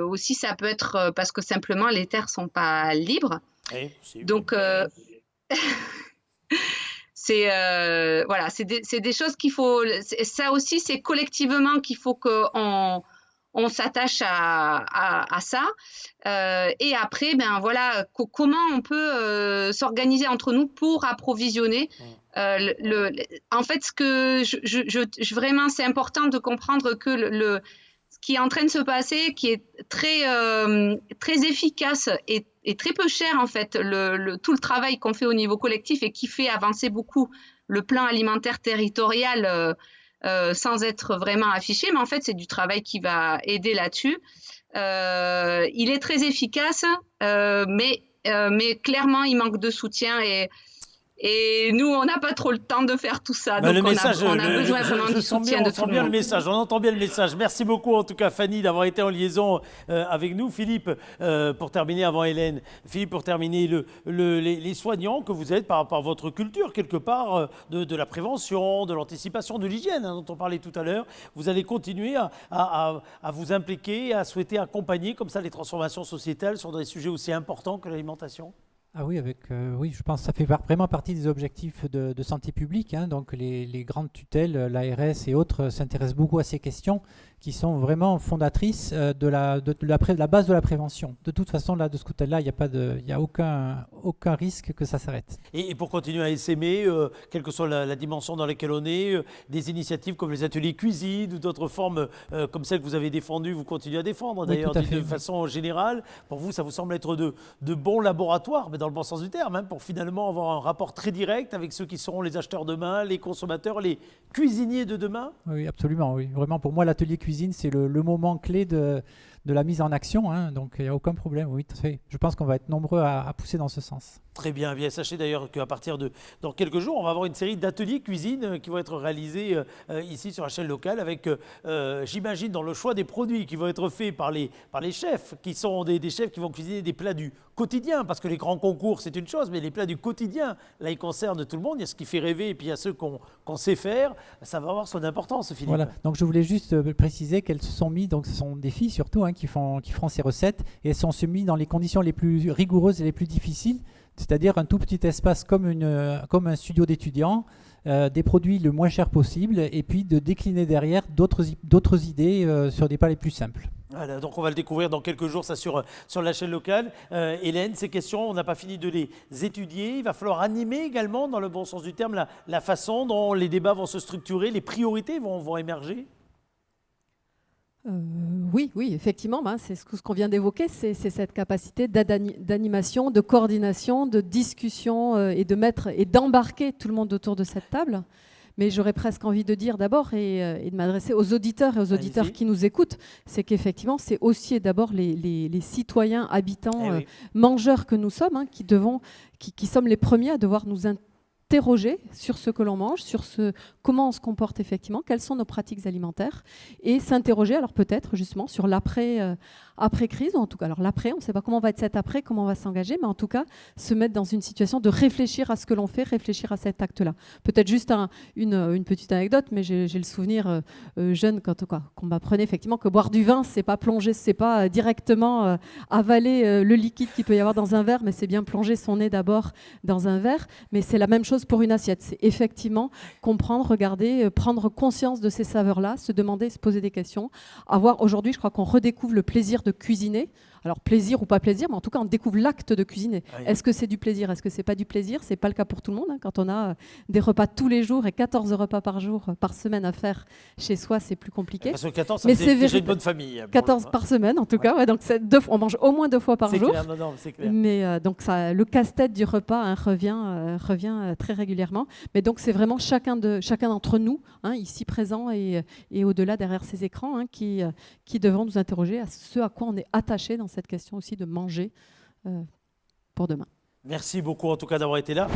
aussi ça peut être parce que simplement les terres sont pas libres. Oui, donc c'est voilà, c'est des choses qu'il faut. Ça aussi, c'est collectivement qu'il faut qu'on s'attache à ça. Et après, ben voilà, comment on peut s'organiser entre nous pour approvisionner. En fait, ce que vraiment, c'est important de comprendre que ce qui est en train de se passer, qui est très efficace et très peu cher, en fait, tout le travail qu'on fait au niveau collectif et qui fait avancer beaucoup le plan alimentaire territorial sans être vraiment affiché, mais en fait, c'est du travail qui va aider là-dessus. Il est très efficace, mais clairement, il manque de soutien, et Et nous, on n'a pas trop le temps de faire tout ça. Ben, Donc, le message, on a besoin vraiment du soutien de on tout sent le bien le monde. message, on entend bien le message. Merci beaucoup, en tout cas, Fanny, d'avoir été en liaison avec nous. Philippe, pour terminer, avant Hélène, Philippe, pour terminer, les soignants que vous êtes par votre culture, quelque part, de la prévention, de l'anticipation, de l'hygiène, dont on parlait tout à l'heure, vous allez continuer à vous impliquer, à souhaiter accompagner comme ça les transformations sociétales sur des sujets aussi importants que l'alimentation? Ah oui, oui, je pense que ça fait vraiment partie des objectifs de santé publique, hein. Donc les grandes tutelles, l'ARS et autres s'intéressent beaucoup à ces questions qui sont vraiment fondatrices de la base de la prévention. De toute façon, là, de ce côté-là, il n'y a aucun risque que ça s'arrête. Et pour continuer à essaimer, quelle que soit la dimension dans laquelle on est, des initiatives comme les ateliers cuisine ou d'autres formes comme celles que vous avez défendues, vous continuez à défendre Oui, d'ailleurs tout à fait, de oui. façon générale. Pour vous, ça vous semble être de bons laboratoires, mais dans le bon sens du terme, hein, pour finalement avoir un rapport très direct avec ceux qui seront les acheteurs demain, les consommateurs, les cuisiniers de demain? Oui, absolument. Oui. Vraiment, pour moi, l'atelier cuisine, c'est le moment clé de la mise en action, hein. Donc il n'y a aucun problème. Oui, tout à fait. Je pense qu'on va être nombreux à pousser dans ce sens. Très bien. Bien, sachez d'ailleurs qu'à partir dans quelques jours, on va avoir une série d'ateliers cuisine qui vont être réalisés ici sur la chaîne locale avec, j'imagine, dans le choix des produits qui vont être faits par les chefs, qui sont des chefs qui vont cuisiner des plats du quotidien, parce que les grands concours, c'est une chose, mais les plats du quotidien, là, ils concernent tout le monde. Il y a ce qui fait rêver et puis il y a ceux qu'on sait faire. Ça va avoir son importance, Philippe. Voilà. Donc je voulais juste préciser qu'elles se sont mises, donc ce sont des filles surtout, hein, qui feront ces recettes, et elles sont mises dans les conditions les plus rigoureuses et les plus difficiles, c'est-à-dire un tout petit espace comme un studio d'étudiants, des produits le moins cher possible, et puis de décliner derrière d'autres idées sur des plats les plus simples. Voilà, donc on va le découvrir dans quelques jours, ça sur la chaîne locale. Hélène, ces questions, on n'a pas fini de les étudier. Il va falloir animer également, dans le bon sens du terme, la façon dont les débats vont se structurer, les priorités vont émerger. Oui, effectivement, c'est ce qu'on vient d'évoquer, c'est cette capacité d'animation, de coordination, de discussion et d'embarquer tout le monde autour de cette table. Mais j'aurais presque envie de dire d'abord et de m'adresser aux auditeurs et aux auditeurs Allez-y. qui nous écoutent, c'est qu'effectivement, c'est aussi et d'abord les citoyens, habitants, Eh oui. mangeurs que nous sommes, hein, qui sommes les premiers à devoir nous interroger sur ce que l'on mange, sur comment on se comporte effectivement, quelles sont nos pratiques alimentaires, et s'interroger alors peut-être justement sur l'après-crise, ou en tout cas, alors l'après, on ne sait pas comment va être cet après, comment on va s'engager, mais en tout cas, se mettre dans une situation de réfléchir à ce que l'on fait, réfléchir à cet acte-là. Peut-être juste une petite anecdote, mais j'ai le souvenir jeune qu'on m'apprenait effectivement que boire du vin, c'est pas plonger, c'est pas directement avaler le liquide qu'il peut y avoir dans un verre, mais c'est bien plonger son nez d'abord dans un verre, mais c'est la même chose pour une assiette. C'est effectivement comprendre, regarder, prendre conscience de ces saveurs-là, se demander, se poser des questions. Aujourd'hui, je crois qu'on redécouvre le plaisir de cuisiner. Alors plaisir ou pas plaisir, mais en tout cas on découvre l'acte de cuisiner. Oui. Est-ce que c'est du plaisir? Est-ce que c'est pas du plaisir? C'est pas le cas pour tout le monde, hein. Quand on a des repas tous les jours et 14 repas par semaine à faire chez soi, c'est plus compliqué. Parce que 14, ça Mais fait c'est déjà une bonne famille. 14 par semaine en tout cas, ouais, donc on mange au moins 2 fois par C'est jour. clair, non, c'est clair. Mais donc le casse-tête du repas, hein, revient très régulièrement. Mais donc c'est vraiment chacun d'entre nous, hein, ici présents et au-delà derrière ces écrans, hein, qui devront nous interroger à ce à quoi on est attaché dans cette question aussi de manger pour demain. Merci beaucoup en tout cas d'avoir été là.